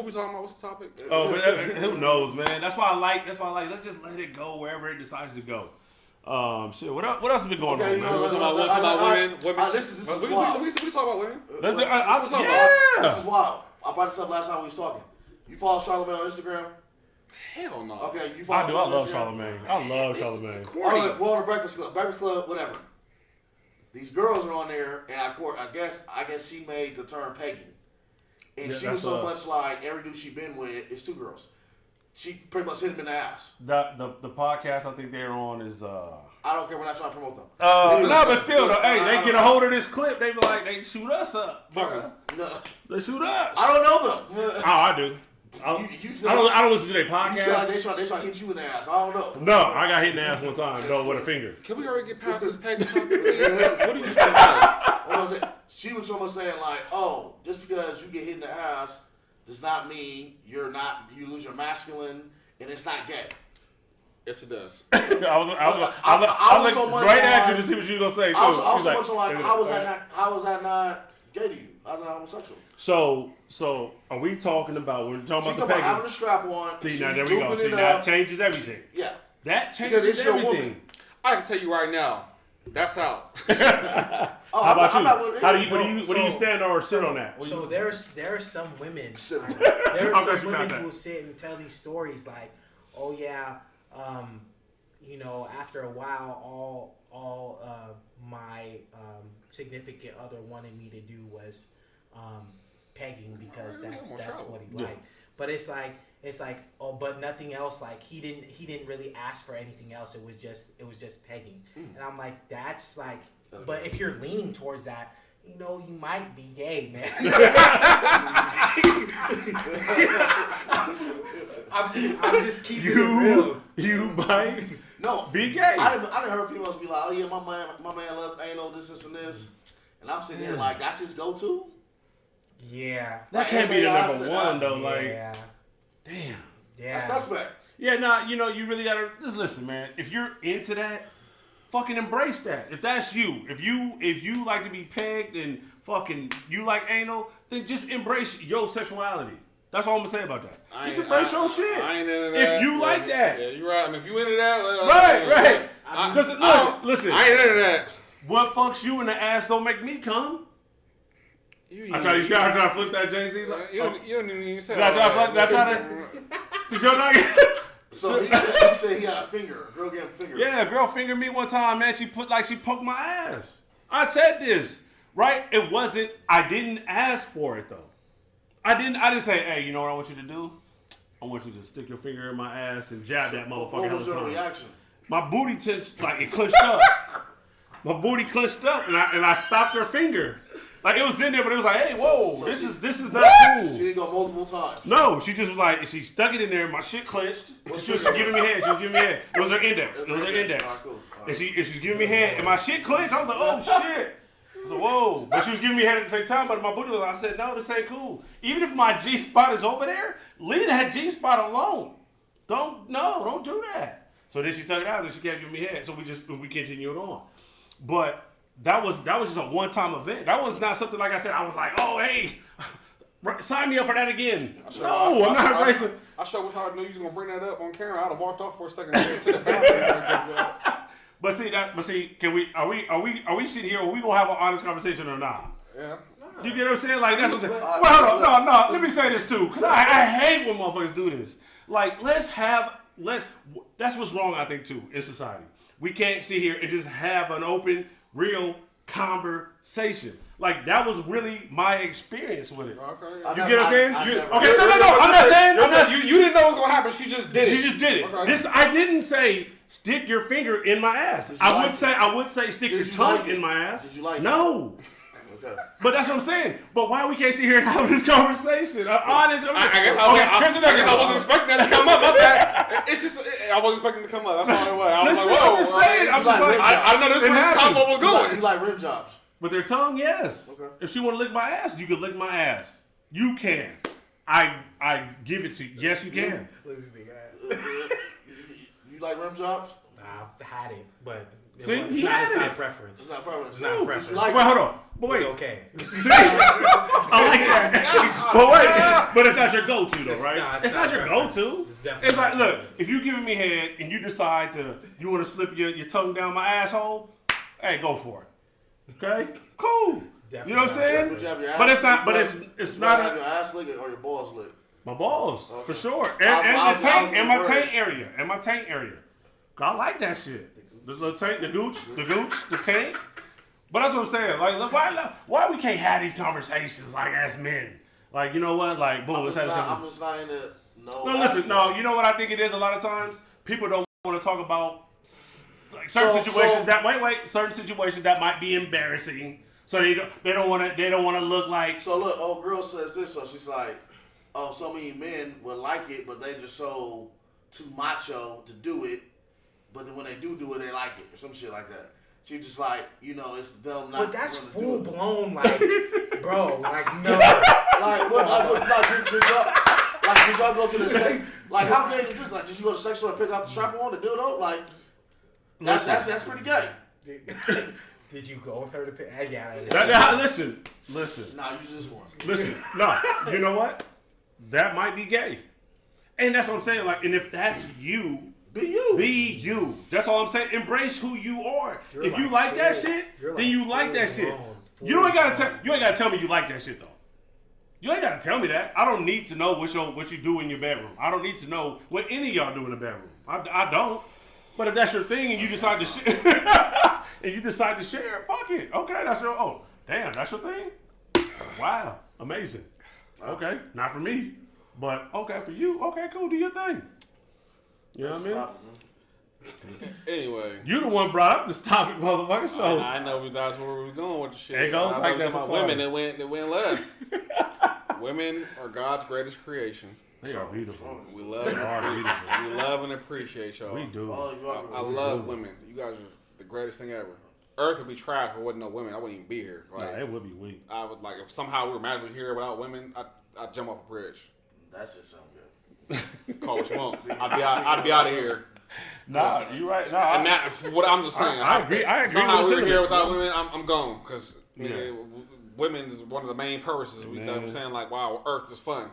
[SPEAKER 3] we talking about? What's the topic?
[SPEAKER 2] Oh, but who knows, man? That's why I like. Let's just let it go wherever it decides to go. Shit. What else has been going on, man?
[SPEAKER 3] What's about women?
[SPEAKER 1] Listen, this is wild.
[SPEAKER 3] We talk about women.
[SPEAKER 1] This is wild. I brought this up last time we was talking. You follow Charlamagne on Instagram?
[SPEAKER 3] Hell no.
[SPEAKER 1] Okay, you follow
[SPEAKER 2] I do. I love Charlamagne. I love Charlamagne.
[SPEAKER 1] We're on the Breakfast Club, whatever. These girls are on there, and I guess she made the term pagan, and she was so much like every dude she been with is two girls. She pretty much hit him in the ass.
[SPEAKER 2] The podcast I think they're on is
[SPEAKER 1] I don't care. We're not trying to promote them.
[SPEAKER 2] no, but still, though, hey, they get a hold of this clip. They be like, they shoot us up.
[SPEAKER 3] Okay.
[SPEAKER 1] No,
[SPEAKER 2] They shoot us.
[SPEAKER 1] I don't know them.
[SPEAKER 2] Oh, I do. I don't listen to their
[SPEAKER 1] You
[SPEAKER 2] podcast.
[SPEAKER 1] feel like they try to hit you in the ass. I don't know.
[SPEAKER 2] No, I got hit in the ass one time, though, with a finger.
[SPEAKER 3] Can we already get past this pagan topic, please? What are you trying to say?
[SPEAKER 1] What was it? She was almost saying like, oh, just because you get hit in the ass does not mean you lose your masculine, and it's not gay.
[SPEAKER 3] Yes, it does.
[SPEAKER 2] I was
[SPEAKER 1] so
[SPEAKER 2] looked
[SPEAKER 1] much
[SPEAKER 2] right at you
[SPEAKER 1] on-
[SPEAKER 2] to see what you were going to say, too.
[SPEAKER 1] I was so
[SPEAKER 2] She's
[SPEAKER 1] much like, how was that not gay to you? How was that homosexual?
[SPEAKER 2] So are we talking about, we're talking
[SPEAKER 1] She's
[SPEAKER 2] about the
[SPEAKER 1] talking about having
[SPEAKER 2] pagan?
[SPEAKER 1] a strap on.
[SPEAKER 2] See,
[SPEAKER 1] she's
[SPEAKER 2] now there we go.
[SPEAKER 1] looping
[SPEAKER 2] See,
[SPEAKER 1] it
[SPEAKER 2] that
[SPEAKER 1] up.
[SPEAKER 2] changes everything.
[SPEAKER 1] Yeah.
[SPEAKER 2] That
[SPEAKER 1] Because
[SPEAKER 2] changes
[SPEAKER 1] it's your
[SPEAKER 2] everything.
[SPEAKER 1] woman.
[SPEAKER 3] I can tell you right now, that's out.
[SPEAKER 1] Oh,
[SPEAKER 2] How about
[SPEAKER 1] I'm
[SPEAKER 2] you?
[SPEAKER 1] not with
[SPEAKER 2] How do
[SPEAKER 1] it.
[SPEAKER 2] you? What do you stand or sit on that? What do
[SPEAKER 4] So
[SPEAKER 2] you-
[SPEAKER 4] there are some women.
[SPEAKER 1] Sit on
[SPEAKER 4] There
[SPEAKER 2] I'm
[SPEAKER 4] are
[SPEAKER 2] glad
[SPEAKER 4] some
[SPEAKER 2] you found
[SPEAKER 4] women
[SPEAKER 2] that.
[SPEAKER 4] who will sit and tell these stories like, oh yeah, after a while, all my significant other wanted me to do was pegging because that's what he liked. But it's like oh, but nothing else. Like he didn't really ask for anything else. It was just pegging. And I'm like, that's like. But if you're leaning towards that, you might be gay, man. I'm just keeping it real.
[SPEAKER 2] You might
[SPEAKER 1] No.
[SPEAKER 2] be gay.
[SPEAKER 1] I didn't heard females be like, oh yeah, my man loves anal, this and this. And I'm sitting there like, that's his go-to?
[SPEAKER 4] Yeah.
[SPEAKER 2] That can't be the number one though. Like,
[SPEAKER 4] Yeah.
[SPEAKER 2] damn.
[SPEAKER 4] Yeah.
[SPEAKER 1] That's suspect.
[SPEAKER 2] Yeah, nah. You really gotta just listen, man. If you're into that, fucking embrace that. If that's you, if you like to be pegged and fucking you like anal, then just embrace your sexuality. That's all I'm gonna say about that. Just embrace your shit.
[SPEAKER 3] I ain't into that.
[SPEAKER 2] If you like that.
[SPEAKER 3] Yeah, you're right. I mean, if you into that,
[SPEAKER 2] Right. Because look, listen.
[SPEAKER 3] I ain't into that.
[SPEAKER 2] What fucks you in the ass don't make me come. I try to flip that Jay-Z.
[SPEAKER 3] You don't even say
[SPEAKER 2] Did I try to? Did y'all not get?
[SPEAKER 1] So he said he had a finger. A girl gave him a finger.
[SPEAKER 2] Yeah, a girl fingered me one time, man. She poked my ass. I said this, right? It wasn't. I didn't ask for it though. I didn't say, hey, you know what I want you to do? I want you to stick your finger in my ass and jab that motherfucker.
[SPEAKER 1] What was your reaction?
[SPEAKER 2] My booty it clenched up. My booty clenched up, and I stopped her finger. Like it was in there, but it was like, hey, whoa,
[SPEAKER 1] So
[SPEAKER 2] this is not cool.
[SPEAKER 1] She didn't go multiple times.
[SPEAKER 2] No, she just was like, she stuck it in there. My shit clenched. She was giving me head. It was her index.
[SPEAKER 1] Cool.
[SPEAKER 2] And she's giving me head, and my shit clenched. I was like, oh shit. I was like, whoa. But she was giving me head at the same time, but my booty was like, I said, no, this ain't cool. Even if my G spot is over there, leave that G spot alone. Don't do that. So then she stuck it out, and she kept giving me head. So we continued on. But that was just a one-time event. That was not something like I said. I was like, oh hey, sign me up for that again. No, I'm not racing.
[SPEAKER 3] I sure wish I knew you was gonna bring that up on camera. I'd have walked off for a second to the bathroom.
[SPEAKER 2] But see, are we sitting here? Are we gonna have an honest conversation or not?
[SPEAKER 3] Yeah.
[SPEAKER 2] You get what I'm saying? Like that's what I'm saying. Well, hold on, no. Let me say this too, cause I hate when motherfuckers do this. Like that's what's wrong, I think, too, in society. We can't sit here and just have an open, real conversation. Like that was really my experience with it.
[SPEAKER 3] Okay.
[SPEAKER 2] You get what I'm saying?
[SPEAKER 1] I
[SPEAKER 2] Okay,
[SPEAKER 1] never-
[SPEAKER 2] no. I'm not saying.
[SPEAKER 3] You didn't know what was gonna happen. She just did it.
[SPEAKER 2] She just did it.
[SPEAKER 3] Okay.
[SPEAKER 2] I didn't say stick your finger in my ass. I would say stick your tongue in my ass.
[SPEAKER 1] Did you like
[SPEAKER 2] No.
[SPEAKER 1] Okay.
[SPEAKER 2] But that's what I'm saying. But why we can't sit here and have this conversation? Honest.
[SPEAKER 3] I wasn't expecting that to come up. My bad. It's just I wasn't expecting it to come up. That's all it was. I was like, whoa.
[SPEAKER 2] I'm just saying. I'm just like,
[SPEAKER 3] I didn't know this where this combo was going.
[SPEAKER 1] You like rim jobs?
[SPEAKER 2] with their tongue, yes.
[SPEAKER 1] Okay.
[SPEAKER 2] If she want to lick my ass, you can lick my ass. You can. I give it to you. Yes, you can.
[SPEAKER 1] You like rim jobs?
[SPEAKER 4] I've had it, but
[SPEAKER 2] See,
[SPEAKER 4] it's
[SPEAKER 2] he
[SPEAKER 4] not
[SPEAKER 2] had
[SPEAKER 4] a
[SPEAKER 2] it.
[SPEAKER 4] preference.
[SPEAKER 1] It's not preference.
[SPEAKER 4] It's not a preference.
[SPEAKER 1] Like
[SPEAKER 2] Wait, hold on. But wait.
[SPEAKER 4] It's okay.
[SPEAKER 2] I like that. But wait. But it's not your go-to though, right? It's not your
[SPEAKER 4] preference.
[SPEAKER 2] go-to.
[SPEAKER 4] It's definitely
[SPEAKER 2] It's like,
[SPEAKER 4] not
[SPEAKER 2] look,
[SPEAKER 4] preference.
[SPEAKER 2] if you giving me head and you decide you want to slip your tongue down my asshole, hey, go for it. Okay? Cool.
[SPEAKER 4] Definitely
[SPEAKER 2] You know what I'm
[SPEAKER 4] not
[SPEAKER 2] saying?
[SPEAKER 1] Would you have your
[SPEAKER 2] But
[SPEAKER 1] ass
[SPEAKER 2] it's not. But
[SPEAKER 1] licked?
[SPEAKER 2] it's
[SPEAKER 1] Would you
[SPEAKER 2] not.
[SPEAKER 1] have your ass licked or your balls licked?
[SPEAKER 2] My balls,
[SPEAKER 1] Okay.
[SPEAKER 2] for sure.
[SPEAKER 1] I'll
[SPEAKER 2] And the taint, and my
[SPEAKER 1] word.
[SPEAKER 2] taint area. And my taint area. I like that shit. The little taint, the gooch, the taint. But that's what I'm saying. Like, look, why we can't have these conversations like as men? Like, you know what? Like, boom, let's have this
[SPEAKER 1] I'm
[SPEAKER 2] conversation.
[SPEAKER 1] just not into no.
[SPEAKER 2] No, listen, no. You know what I think it is a lot of times? People don't want to talk about like certain situations certain situations that might be embarrassing. So they don't want to look like.
[SPEAKER 1] So look, old girl says this. So she's like, "Oh, so many men would like it, but they just so too macho to do it. But then when they do it, they like it or some shit like that." She just like, it's them not.
[SPEAKER 4] But that's
[SPEAKER 1] wanna
[SPEAKER 4] full
[SPEAKER 1] do it.
[SPEAKER 4] blown, like, bro, like, no.
[SPEAKER 1] Like what? Did y'all go to the sex? Like how gay is this? Like did you go to the sex store and pick out the strap on the dildo? Like that's pretty gay.
[SPEAKER 4] Did you go with her to pick? Yeah.
[SPEAKER 2] Listen.
[SPEAKER 1] Nah, use this one.
[SPEAKER 2] Listen, no, you know what? That might be gay. And that's what I'm saying. Like, and if that's you,
[SPEAKER 1] Be you.
[SPEAKER 2] be you. That's all I'm saying. Embrace who you are.
[SPEAKER 4] You're
[SPEAKER 2] if you
[SPEAKER 4] like
[SPEAKER 2] like that
[SPEAKER 4] full-
[SPEAKER 2] shit,
[SPEAKER 4] you're
[SPEAKER 2] then
[SPEAKER 4] like
[SPEAKER 2] you like that
[SPEAKER 4] full
[SPEAKER 2] shit.
[SPEAKER 4] blown,
[SPEAKER 2] You ain't gotta
[SPEAKER 4] full
[SPEAKER 2] tell me you like that shit though. You ain't gotta tell me that. I don't need to know what you do in your bedroom. I don't need to know what any of y'all do in the bedroom. I don't. But if that's your thing and you decide to share, fuck it. Okay, that's your that's your thing? Wow. Amazing. Okay. Not for me. But okay for you. Okay, cool, do your thing. You know what I mean?
[SPEAKER 1] Stop it, man.
[SPEAKER 3] Anyway.
[SPEAKER 2] You the one brought up this topic, motherfucker. So
[SPEAKER 3] I know that's where we were going with the shit.
[SPEAKER 2] It goes
[SPEAKER 3] I
[SPEAKER 2] like
[SPEAKER 3] was
[SPEAKER 2] that
[SPEAKER 3] talking about
[SPEAKER 2] sometimes.
[SPEAKER 3] women that went left. Women are God's greatest creation.
[SPEAKER 2] they are beautiful.
[SPEAKER 3] We love,
[SPEAKER 2] They are beautiful.
[SPEAKER 3] we love and appreciate y'all.
[SPEAKER 2] We do.
[SPEAKER 1] Oh, you are-
[SPEAKER 3] I love women. You guys are the greatest thing ever. Earth would be trash if there wasn't no women. I wouldn't even be here. Like,
[SPEAKER 2] Nah, it would be weak.
[SPEAKER 3] I would like if somehow we were magically here without women, I'd jump off a bridge.
[SPEAKER 1] That shit sound good.
[SPEAKER 3] Call what you want. I'd be out of here.
[SPEAKER 2] Nah, you right. Nah,
[SPEAKER 3] And that, what I'm just saying.
[SPEAKER 2] I agree. I agree
[SPEAKER 3] Somehow
[SPEAKER 2] with
[SPEAKER 3] we were here
[SPEAKER 2] sentiments,
[SPEAKER 3] without
[SPEAKER 2] man.
[SPEAKER 3] women. I'm gone because
[SPEAKER 2] Yeah.
[SPEAKER 3] women is one of the main purposes. We
[SPEAKER 2] Man.
[SPEAKER 3] I'm saying like, wow, Earth is fun.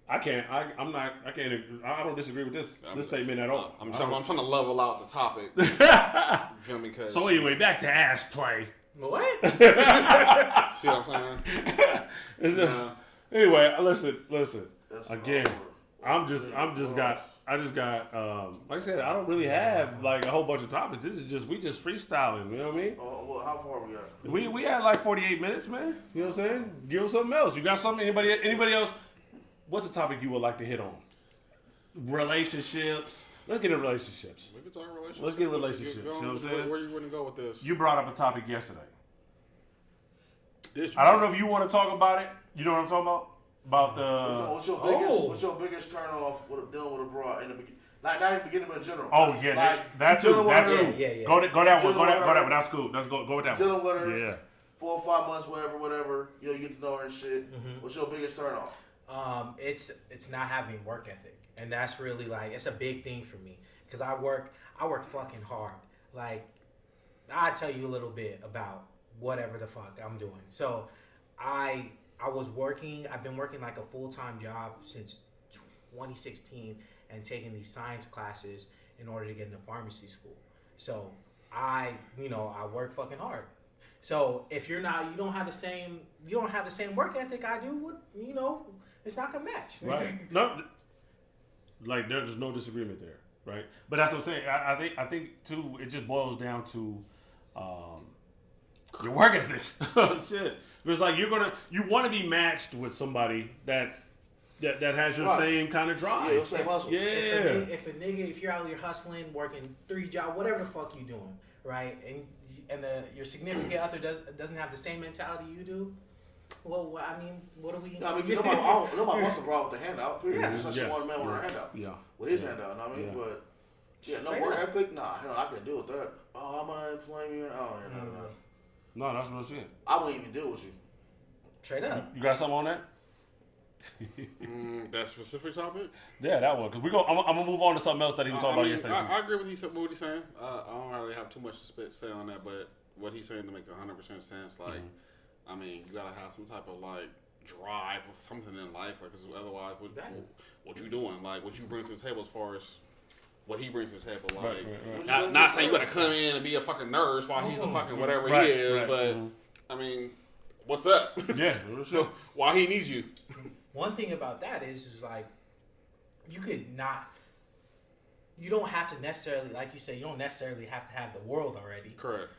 [SPEAKER 2] I can't. I'm not. I can't. I don't disagree with this statement at all.
[SPEAKER 3] I'm trying to level out the topic. You feel me? Cause
[SPEAKER 2] So anyway, back to ass play.
[SPEAKER 4] What?
[SPEAKER 3] see what I'm saying?
[SPEAKER 2] Anyway, listen.
[SPEAKER 1] That's
[SPEAKER 2] Again,
[SPEAKER 1] all.
[SPEAKER 2] I just got. Like I said, I don't really have like a whole bunch of topics. We just freestyling. You know what I mean?
[SPEAKER 1] Oh, well, how far we got?
[SPEAKER 2] We had like 48 minutes, man. You know what I'm saying? Give us something else. You got something? Anybody else? What's the topic you would like to hit on? Relationships. Let's get into relationships.
[SPEAKER 3] We can talk relationships.
[SPEAKER 2] Let's get relationships. You know what I'm saying?
[SPEAKER 3] Where you wouldn't go with this?
[SPEAKER 2] You brought up a topic yesterday. I don't know if you want to talk about it. You know what I'm talking about? About the.
[SPEAKER 1] What's your biggest turn off with dealing with a broad in the beginning? Not in the beginning, but in general.
[SPEAKER 2] Oh yeah,
[SPEAKER 1] Like,
[SPEAKER 2] that too.
[SPEAKER 1] dealing with
[SPEAKER 2] That
[SPEAKER 1] her-
[SPEAKER 2] too.
[SPEAKER 4] Yeah.
[SPEAKER 2] Go that one. Go that
[SPEAKER 1] her.
[SPEAKER 2] one. That's cool. Let's go with that
[SPEAKER 1] Dealing
[SPEAKER 2] one.
[SPEAKER 1] with her.
[SPEAKER 2] Yeah.
[SPEAKER 1] 4 or 5 months, whatever. You get to know her and shit.
[SPEAKER 2] Mm-hmm.
[SPEAKER 1] What's your biggest turn off?
[SPEAKER 4] It's not having work ethic, and that's really like it's a big thing for me because I work fucking hard. Like I'll tell you a little bit about whatever the fuck I'm doing. So I've been working like a full-time job since 2016 and taking these science classes in order to get into pharmacy school. So I work fucking hard. So if you don't have the same work ethic I do, it's not gonna match.
[SPEAKER 2] Right. No. Like there's no disagreement there, right? But that's what I'm saying. I think too. It just boils down to Your work ethic. Shit. It's like you want to be matched with somebody that has your same kind of drive.
[SPEAKER 1] Yeah, same hustle.
[SPEAKER 2] Yeah.
[SPEAKER 4] If you're out here hustling, working 3 jobs, whatever the fuck you doing, right? And your significant other doesn't have the same mentality you do. Well, I mean, what do we?
[SPEAKER 1] No, I mean, nobody wants a problem with the handout. Period.
[SPEAKER 4] Yeah.
[SPEAKER 1] It's just one man with a handout.
[SPEAKER 2] Yeah.
[SPEAKER 1] With his handout, know what I mean?
[SPEAKER 2] Yeah.
[SPEAKER 1] But no work ethic. Nah, hell, I can't deal with that. Oh, I'm unemployed. Oh, no.
[SPEAKER 2] No, that's real shit.
[SPEAKER 1] I wouldn't even deal with you.
[SPEAKER 4] Straight up.
[SPEAKER 2] You got something on that?
[SPEAKER 3] That specific topic?
[SPEAKER 2] Yeah, that one. Because I'm gonna move on to something else that he was talking about yesterday.
[SPEAKER 3] I agree with what he's saying. I don't really have too much to say on that, but what he's saying to make 100% sense. Like, I mean, you gotta have some type of like drive or something in life, like, because otherwise, what you doing? Like, what you bring to the table as far as what he brings to the table. Like,
[SPEAKER 2] Right.
[SPEAKER 3] not saying you gotta come in and be a fucking nurse while he's a fucking whatever he is, but I mean, what's up?
[SPEAKER 2] Yeah, real shit.
[SPEAKER 3] Why he needs you?
[SPEAKER 4] One thing about that is like, you don't have to necessarily, like you said, you don't necessarily have to have the world already.
[SPEAKER 3] Correct.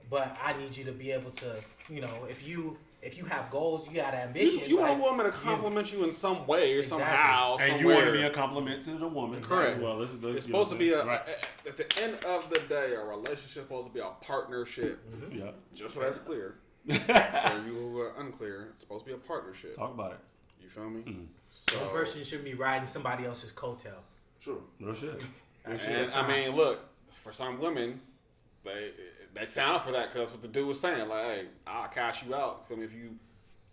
[SPEAKER 4] But I need you to be able to, if you have goals, you got ambition.
[SPEAKER 3] You want a woman to compliment you in some way or somehow,
[SPEAKER 2] and you want to be a compliment to the woman.
[SPEAKER 3] Correct.
[SPEAKER 2] As well.
[SPEAKER 3] It's supposed to be at the end of the day, a relationship is supposed to be a partnership.
[SPEAKER 2] Mm-hmm. Yeah.
[SPEAKER 3] Just so that's clear. For you who are unclear, it's supposed to be a partnership.
[SPEAKER 2] Talk about it.
[SPEAKER 3] You feel me?
[SPEAKER 2] Mm-hmm.
[SPEAKER 3] So,
[SPEAKER 4] one person shouldn't be riding somebody else's coattail.
[SPEAKER 1] True.
[SPEAKER 2] No shit.
[SPEAKER 3] And I mean, look, for some women, they sound for that because that's what the dude was saying. Like, hey, I'll cash you out. Feel me? If you,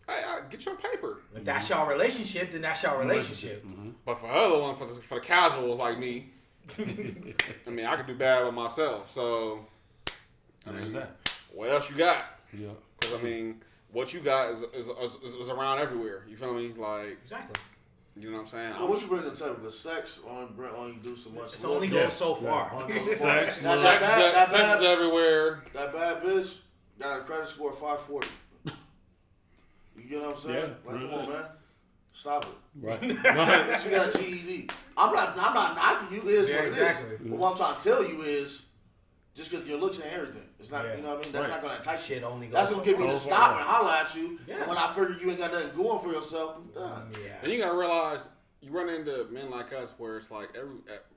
[SPEAKER 3] hey, get your paper.
[SPEAKER 4] If that's your relationship, then that's your relationship.
[SPEAKER 2] Mm-hmm.
[SPEAKER 3] But for other one, for the casuals like me, I mean, I could do bad by myself. So, I mean,
[SPEAKER 2] that.
[SPEAKER 3] What else you got?
[SPEAKER 2] Yeah.
[SPEAKER 3] Because I mean, what you got is around everywhere. You feel me? Like,
[SPEAKER 4] Exactly.
[SPEAKER 3] You know what I'm saying?
[SPEAKER 1] Well, what you bring to the table? Because sex only do so much.
[SPEAKER 4] It only goes so far.
[SPEAKER 2] Sex
[SPEAKER 3] is everywhere.
[SPEAKER 1] That bad bitch got a credit score of 540. You get what I'm saying?
[SPEAKER 2] Yeah,
[SPEAKER 1] like, come on, man. Stop it.
[SPEAKER 2] Right.
[SPEAKER 1] She got a GED. I'm not knocking you. It is what it is. But what I'm trying to tell you is, just because your looks and everything, it's not. You know what I mean? That's not gonna entice you. That's gonna get me to stop and holler at you. Yeah. And when I figure you ain't got nothing going for yourself, I'm done.
[SPEAKER 4] Yeah.
[SPEAKER 3] And you gotta realize, you run into men like us where it's like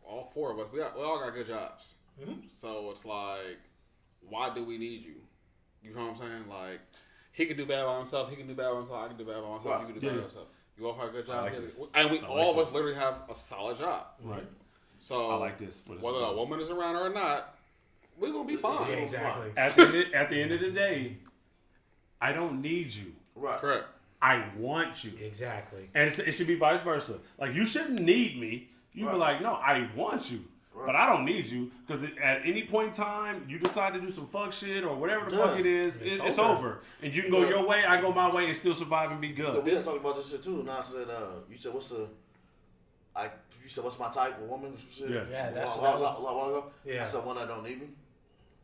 [SPEAKER 3] all four of us, we all got good jobs. Mm-hmm. So it's like, why do we need you? You know what I'm saying? Like, he can do bad by himself. He can do bad by himself. I can do bad by myself. Right. You can do bad by yourself. You all have a good job. And we all of us literally have a solid job.
[SPEAKER 2] Right.
[SPEAKER 3] So
[SPEAKER 2] I like this.
[SPEAKER 3] Whether a woman is around or not, we're gonna be fine.
[SPEAKER 4] Yeah, exactly.
[SPEAKER 2] At the end of the day, I don't need you.
[SPEAKER 1] Right.
[SPEAKER 3] Correct.
[SPEAKER 2] I want you.
[SPEAKER 4] Exactly.
[SPEAKER 2] And it should be vice versa. Like, you shouldn't need me. You be like, no, I want you. But I don't need you, because at any point in time, you decide to do some fuck shit or whatever the fuck it is, it's over. And you can go your way, I go my way, and still survive and be good.
[SPEAKER 1] We been talking about this shit too. And I said, you said, what's my type of woman? Shit?
[SPEAKER 4] Yeah, that's
[SPEAKER 1] a while ago.
[SPEAKER 4] Yeah.
[SPEAKER 1] I said, one that don't need me.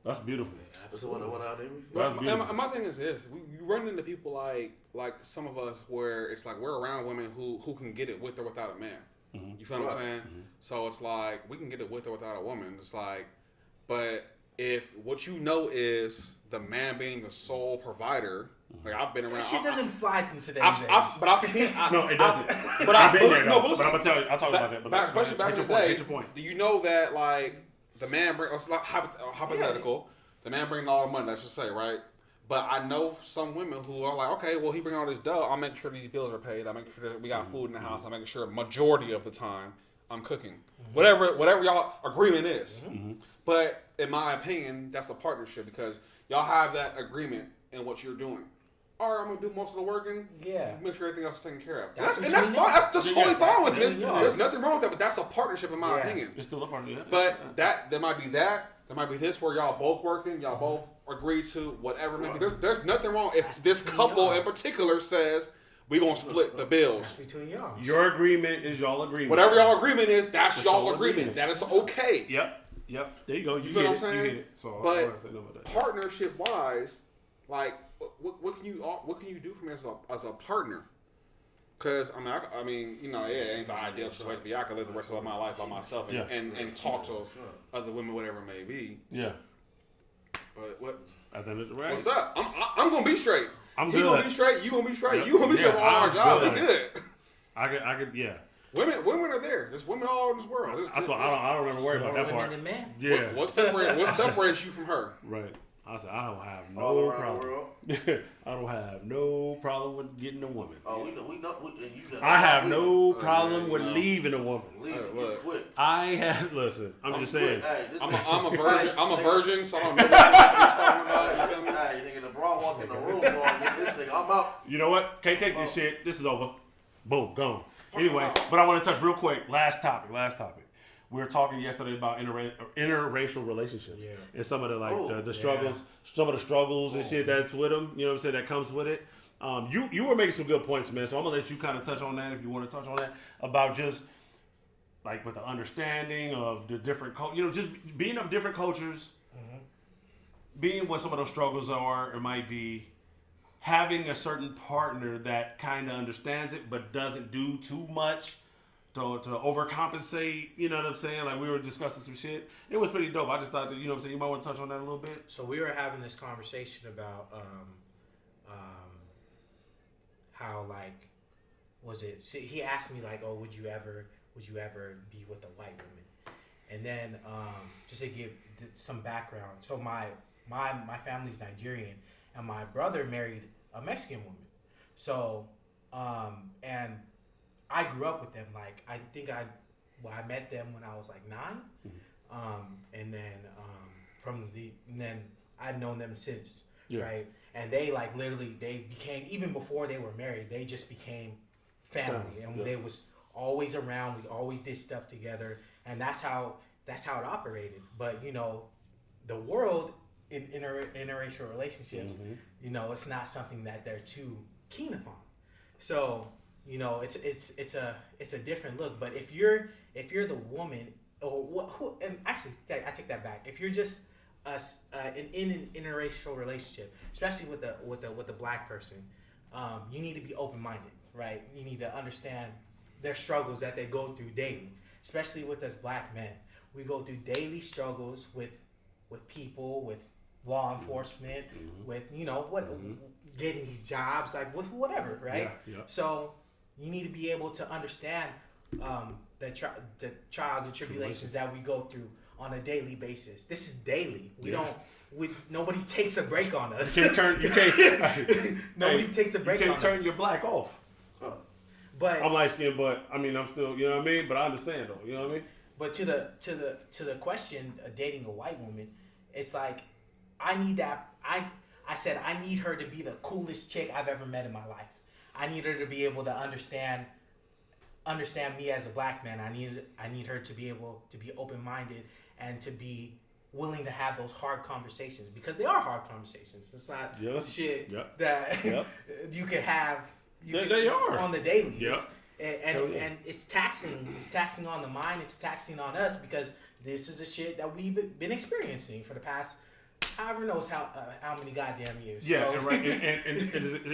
[SPEAKER 2] That's beautiful.
[SPEAKER 1] That's the one that don't need me.
[SPEAKER 3] And my thing is this: you run into people like some of us, where it's like we're around women who can get it with or without a man. Mm-hmm. You feel what I'm saying? Mm-hmm. So it's like we can get it with or without a woman. It's like, but if what you know is the man being the sole provider, like I've been around.
[SPEAKER 4] That shit doesn't fly in today's days.
[SPEAKER 3] I've seen.
[SPEAKER 2] No, it doesn't.
[SPEAKER 3] I've been
[SPEAKER 2] there.
[SPEAKER 3] No,
[SPEAKER 2] but I'm gonna tell you. I'll talk about that. But
[SPEAKER 3] especially back in the day.
[SPEAKER 2] Get your point.
[SPEAKER 3] Do you know that like the man bring? It's like hypothetical. The man bringing all the money. Let's just say, right? But I know some women who are like, okay, well, he bring all this dough. I'll make sure these bills are paid. I'll make sure that we got food in the house. I'm making sure majority of the time I'm cooking. Mm-hmm. Whatever y'all agreement is. Mm-hmm. But in my opinion, that's a partnership because y'all have that agreement in what you're doing. All right, I'm going to do most of the working. Yeah. Make sure everything else is taken care of. That's fine. That's just totally fine with it. There's nothing wrong with that, but that's a partnership in my opinion.
[SPEAKER 2] It's still a partnership.
[SPEAKER 3] But there might be that. There might be this where y'all both working. Y'all both agree to whatever. Maybe there's nothing wrong if this couple in particular says we're going to split the bills.
[SPEAKER 4] That's between y'all.
[SPEAKER 2] Your agreement is y'all agreement.
[SPEAKER 3] Whatever y'all agreement is, that's y'all agreement. That is okay.
[SPEAKER 2] Yep. There you go. You
[SPEAKER 3] feel
[SPEAKER 2] get
[SPEAKER 3] what I'm saying?
[SPEAKER 2] You get it. So
[SPEAKER 3] but partnership wise, like what can you do for me as a partner? Because I mean, you know, it ain't the ideal situation. But I can live the rest of my life by myself and talk to other women, whatever it may be.
[SPEAKER 2] Yeah.
[SPEAKER 3] But what?
[SPEAKER 2] At the end of the race.
[SPEAKER 3] What's up? I'm gonna be straight.
[SPEAKER 2] I'm
[SPEAKER 3] He
[SPEAKER 2] good.
[SPEAKER 3] gonna be straight. You gonna be straight.
[SPEAKER 2] Yep.
[SPEAKER 3] You gonna be straight
[SPEAKER 2] Yeah,
[SPEAKER 3] on our
[SPEAKER 2] I'm
[SPEAKER 3] job.
[SPEAKER 2] good.
[SPEAKER 3] We good.
[SPEAKER 2] I could, yeah.
[SPEAKER 3] Women are there. There's women all over this world.
[SPEAKER 2] That's why I don't ever worry about that part.
[SPEAKER 4] Women and men.
[SPEAKER 2] Yeah.
[SPEAKER 3] What separates you from her?
[SPEAKER 2] Right. I said I don't have
[SPEAKER 1] All
[SPEAKER 2] no
[SPEAKER 1] around the
[SPEAKER 2] problem.
[SPEAKER 1] world.
[SPEAKER 2] I don't have no problem with getting a woman.
[SPEAKER 1] Oh, we know. And you got
[SPEAKER 2] I have no
[SPEAKER 3] Oh,
[SPEAKER 2] problem
[SPEAKER 3] yeah,
[SPEAKER 2] with
[SPEAKER 3] you know.
[SPEAKER 2] leaving a woman.
[SPEAKER 1] Leave it,
[SPEAKER 3] Look.
[SPEAKER 1] quit.
[SPEAKER 2] I have listen. I'm just saying.
[SPEAKER 1] Hey,
[SPEAKER 3] I'm a virgin. I'm a virgin, so I don't know what he's talking about. You feel me?
[SPEAKER 1] Hey, nigga, the bra walk in the room, going, nigga, this nigga, I'm out.
[SPEAKER 2] You know what? Can't take this shit. This is over. Boom, gone.
[SPEAKER 3] Fuck
[SPEAKER 2] Anyway,
[SPEAKER 3] them out.
[SPEAKER 2] but I want to touch real quick. Last topic. We were talking yesterday about interracial relationships and some of the the struggles, some of the struggles and shit that's with them. You know what I'm saying? That comes with it. You were making some good points, man. So I'm gonna let you kind of touch on that if you want to touch on that about just like with the understanding of the different, just being of different cultures, being what some of those struggles are. It might be having a certain partner that kind of understands it but doesn't do too much to overcompensate. You know what I'm saying? Like we were discussing some shit. It was pretty dope. I just thought that, you know what I'm saying, you might want to touch on that a little bit.
[SPEAKER 4] So we were having this conversation about how like he asked me like, oh, would you ever be with a white woman? And then just to give some background, so my family's Nigerian and my brother married a Mexican woman. So and I grew up with them. Like I think I met them when I was like 9, and then I've known them since, right? And they like literally they became, even before they were married, they just became family, and they was always around. We always did stuff together, and that's how it operated. But the world in interracial relationships, it's not something that they're too keen upon. So it's a different look. But if you're the woman, and actually I take that back. If you're just in an interracial relationship, especially with a black person, you need to be open minded, right? You need to understand their struggles that they go through daily. Especially with us black men, we go through daily struggles with people, with law enforcement, with getting these jobs, like with whatever, right?
[SPEAKER 2] Yeah.
[SPEAKER 4] So you need to be able to understand the trials and tribulations that we go through on a daily basis. This is daily. Nobody takes a break on us.
[SPEAKER 2] Nobody
[SPEAKER 4] takes a break on us.
[SPEAKER 2] You can't turn your black off.
[SPEAKER 4] But
[SPEAKER 2] I'm light skinned, but I mean I'm still, you know what I mean? But I understand though, you know what I mean?
[SPEAKER 4] But to the question of dating a white woman, it's like I need that. I said I need her to be the coolest chick I've ever met in my life. I need her to be able to understand me as a black man. I need her to be able to be open minded and to be willing to have those hard conversations, because they are hard conversations. It's not shit that you can have. They are on the daily.
[SPEAKER 2] Yep.
[SPEAKER 4] And it's taxing. It's taxing on the mind. It's taxing on us, because this is the shit that we've been experiencing for the past however knows how many goddamn years.
[SPEAKER 2] Yeah,
[SPEAKER 4] so.
[SPEAKER 2] and right.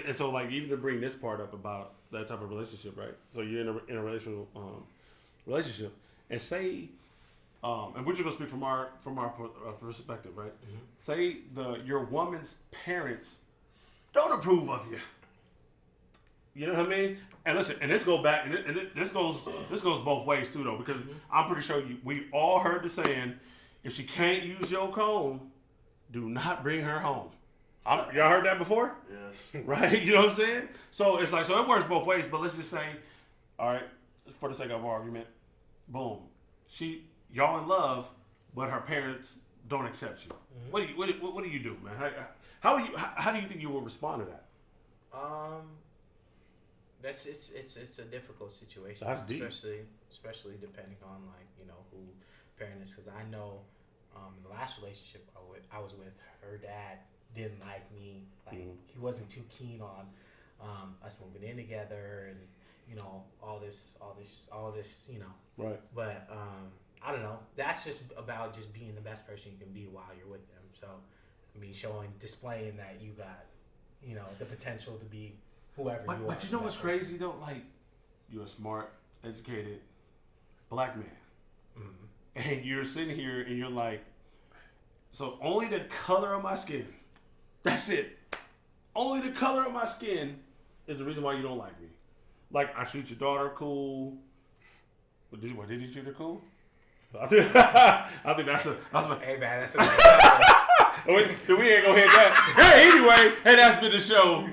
[SPEAKER 2] And so like even to bring this part up about that type of relationship, right? So you're in a relational relationship, and say, and we're just gonna speak from our perspective, right? Say your woman's parents don't approve of you. You know what I mean? And listen, and this goes back, and this goes both ways too, though, because I'm pretty sure we all heard the saying, if she can't use your comb, do not bring her home. Y'all heard that before?
[SPEAKER 1] Yes.
[SPEAKER 2] Right? You know what I'm saying? So it's like, so it works both ways, but let's just say, all right, for the sake of argument, boom, y'all in love, but her parents don't accept you. What do you do, man? How do you think you will respond to that?
[SPEAKER 4] It's a difficult situation.
[SPEAKER 2] That's deep.
[SPEAKER 4] Especially depending on who parent is, because I know in the last relationship I was with, her dad didn't like me. He wasn't too keen on us moving in together, and all this
[SPEAKER 2] Right.
[SPEAKER 4] But I don't know. That's just about just being the best person you can be while you're with them. So I mean, displaying that you got the potential to be whoever you are.
[SPEAKER 2] But you know what's crazy though? Like, you're a smart, educated black man, and you're sitting here and you're like, So only the color of my skin. That's it. Only the color of my skin is the reason why you don't like me. Like, I treat your daughter cool. Did he treat her cool? I think that's a.
[SPEAKER 4] Hey man, that's a
[SPEAKER 2] We ain't gonna hit that. Hey, anyway, hey, that's been the show.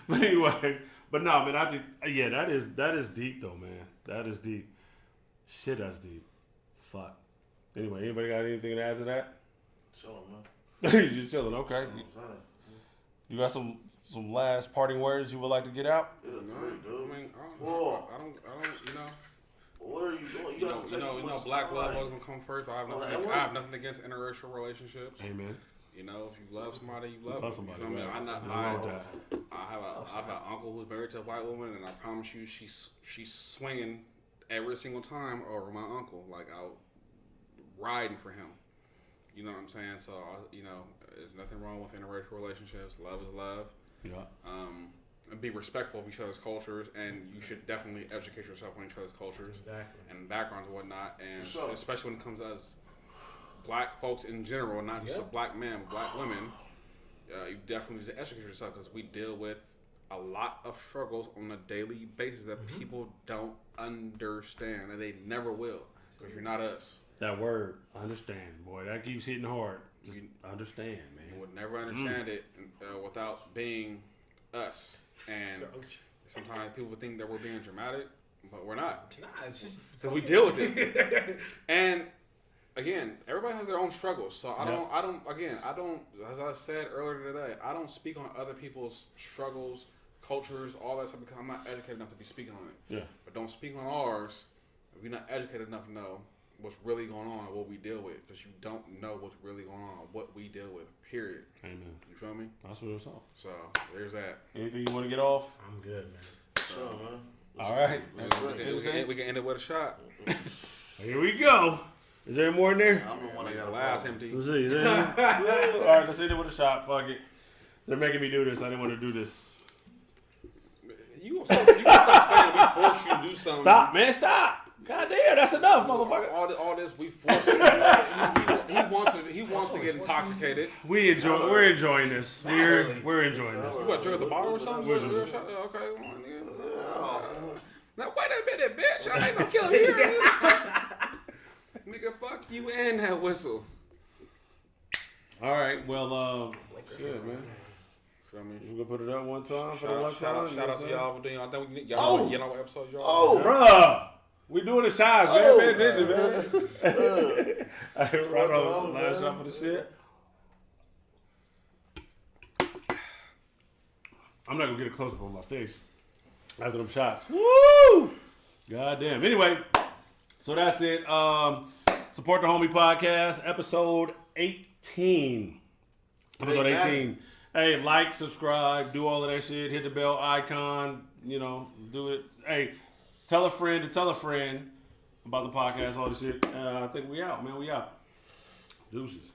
[SPEAKER 2] But anyway, but no, man, that is deep though, man. That is deep. Shit, that's deep. Fuck. Anyway, anybody got anything to add to that?
[SPEAKER 1] Chilling, man.
[SPEAKER 2] You just chilling, okay. You got some last parting words you would like to get out?
[SPEAKER 1] Dude.
[SPEAKER 3] I mean, I don't, you know.
[SPEAKER 1] What are you doing?
[SPEAKER 3] You know, black love always gonna come first. But I have nothing against interracial relationships.
[SPEAKER 2] Amen.
[SPEAKER 3] You know, if you love somebody, you love
[SPEAKER 2] somebody.
[SPEAKER 3] You feel me?
[SPEAKER 2] Right.
[SPEAKER 3] I have an uncle who's married to a white woman, and I promise you, she's swinging every single time over my uncle. Like, out riding for him. You know what I'm saying? So, there's nothing wrong with interracial relationships. Love is love.
[SPEAKER 2] Yeah.
[SPEAKER 3] And be respectful of each other's cultures, and you should definitely educate yourself on each other's cultures and backgrounds and whatnot. And especially when it comes to us black folks in general, not just a black man, but black women, you definitely need to educate yourself because we deal with a lot of struggles on a daily basis that people don't understand, and they never will because you're not us.
[SPEAKER 2] That word, understand, boy, that keeps hitting hard. Just understand, man.
[SPEAKER 3] You would never understand it without being us. And sometimes people think that we're being dramatic, but we're not.
[SPEAKER 4] It's just
[SPEAKER 3] because we deal with it. And again, everybody has their own struggles. So I don't. As I said earlier today, I don't speak on other people's struggles, cultures, all that stuff because I'm not educated enough to be speaking on it.
[SPEAKER 2] Yeah.
[SPEAKER 3] But don't speak on ours if you're not educated enough to know what's really going on and what we deal with, because you don't know what's really going on, what we deal with, period.
[SPEAKER 2] Amen.
[SPEAKER 3] You feel me?
[SPEAKER 2] That's what it's all.
[SPEAKER 3] So, there's that.
[SPEAKER 2] Anything you want to get off?
[SPEAKER 4] I'm good, man.
[SPEAKER 1] Sure, man.
[SPEAKER 2] All right.
[SPEAKER 3] We can end it with a shot.
[SPEAKER 2] Here we go. Is there more in there?
[SPEAKER 1] I'm the one that got
[SPEAKER 3] Last empty.
[SPEAKER 2] Let's see. Is there any? All right, let's end it with a shot. Fuck it. They're making me do this. I didn't want to do this.
[SPEAKER 3] You gonna stop saying we force you to do something.
[SPEAKER 2] Stop, man. Stop. God damn, that's enough, motherfucker.
[SPEAKER 3] All this, we force him. He wants to get intoxicated.
[SPEAKER 2] We're enjoying this. We're enjoying this.
[SPEAKER 3] You want to drink at the bottle or something? Okay, come on, nigga. Now wait a minute, bitch. I ain't no killer here. Nigga, fuck you and that whistle.
[SPEAKER 2] All right, well, shit, man.
[SPEAKER 3] Feel me?
[SPEAKER 2] We're gonna put it up one time for the one time.
[SPEAKER 3] Shout out to y'all for doing. I think you know what episode y'all.
[SPEAKER 2] Oh, bruh. We doing the shots, man. Pay attention, man. All right, right on. Last shot for the shit. I'm not gonna get a close up on my face after them shots. Woo! Goddamn. Anyway, so that's it. Support the Homie Podcast, episode 18. Episode 18. Hey, like, subscribe, do all of that shit. Hit the bell icon. Do it. Hey. Tell a friend to tell a friend about the podcast, all this shit. I think we out, man. We out. Deuces.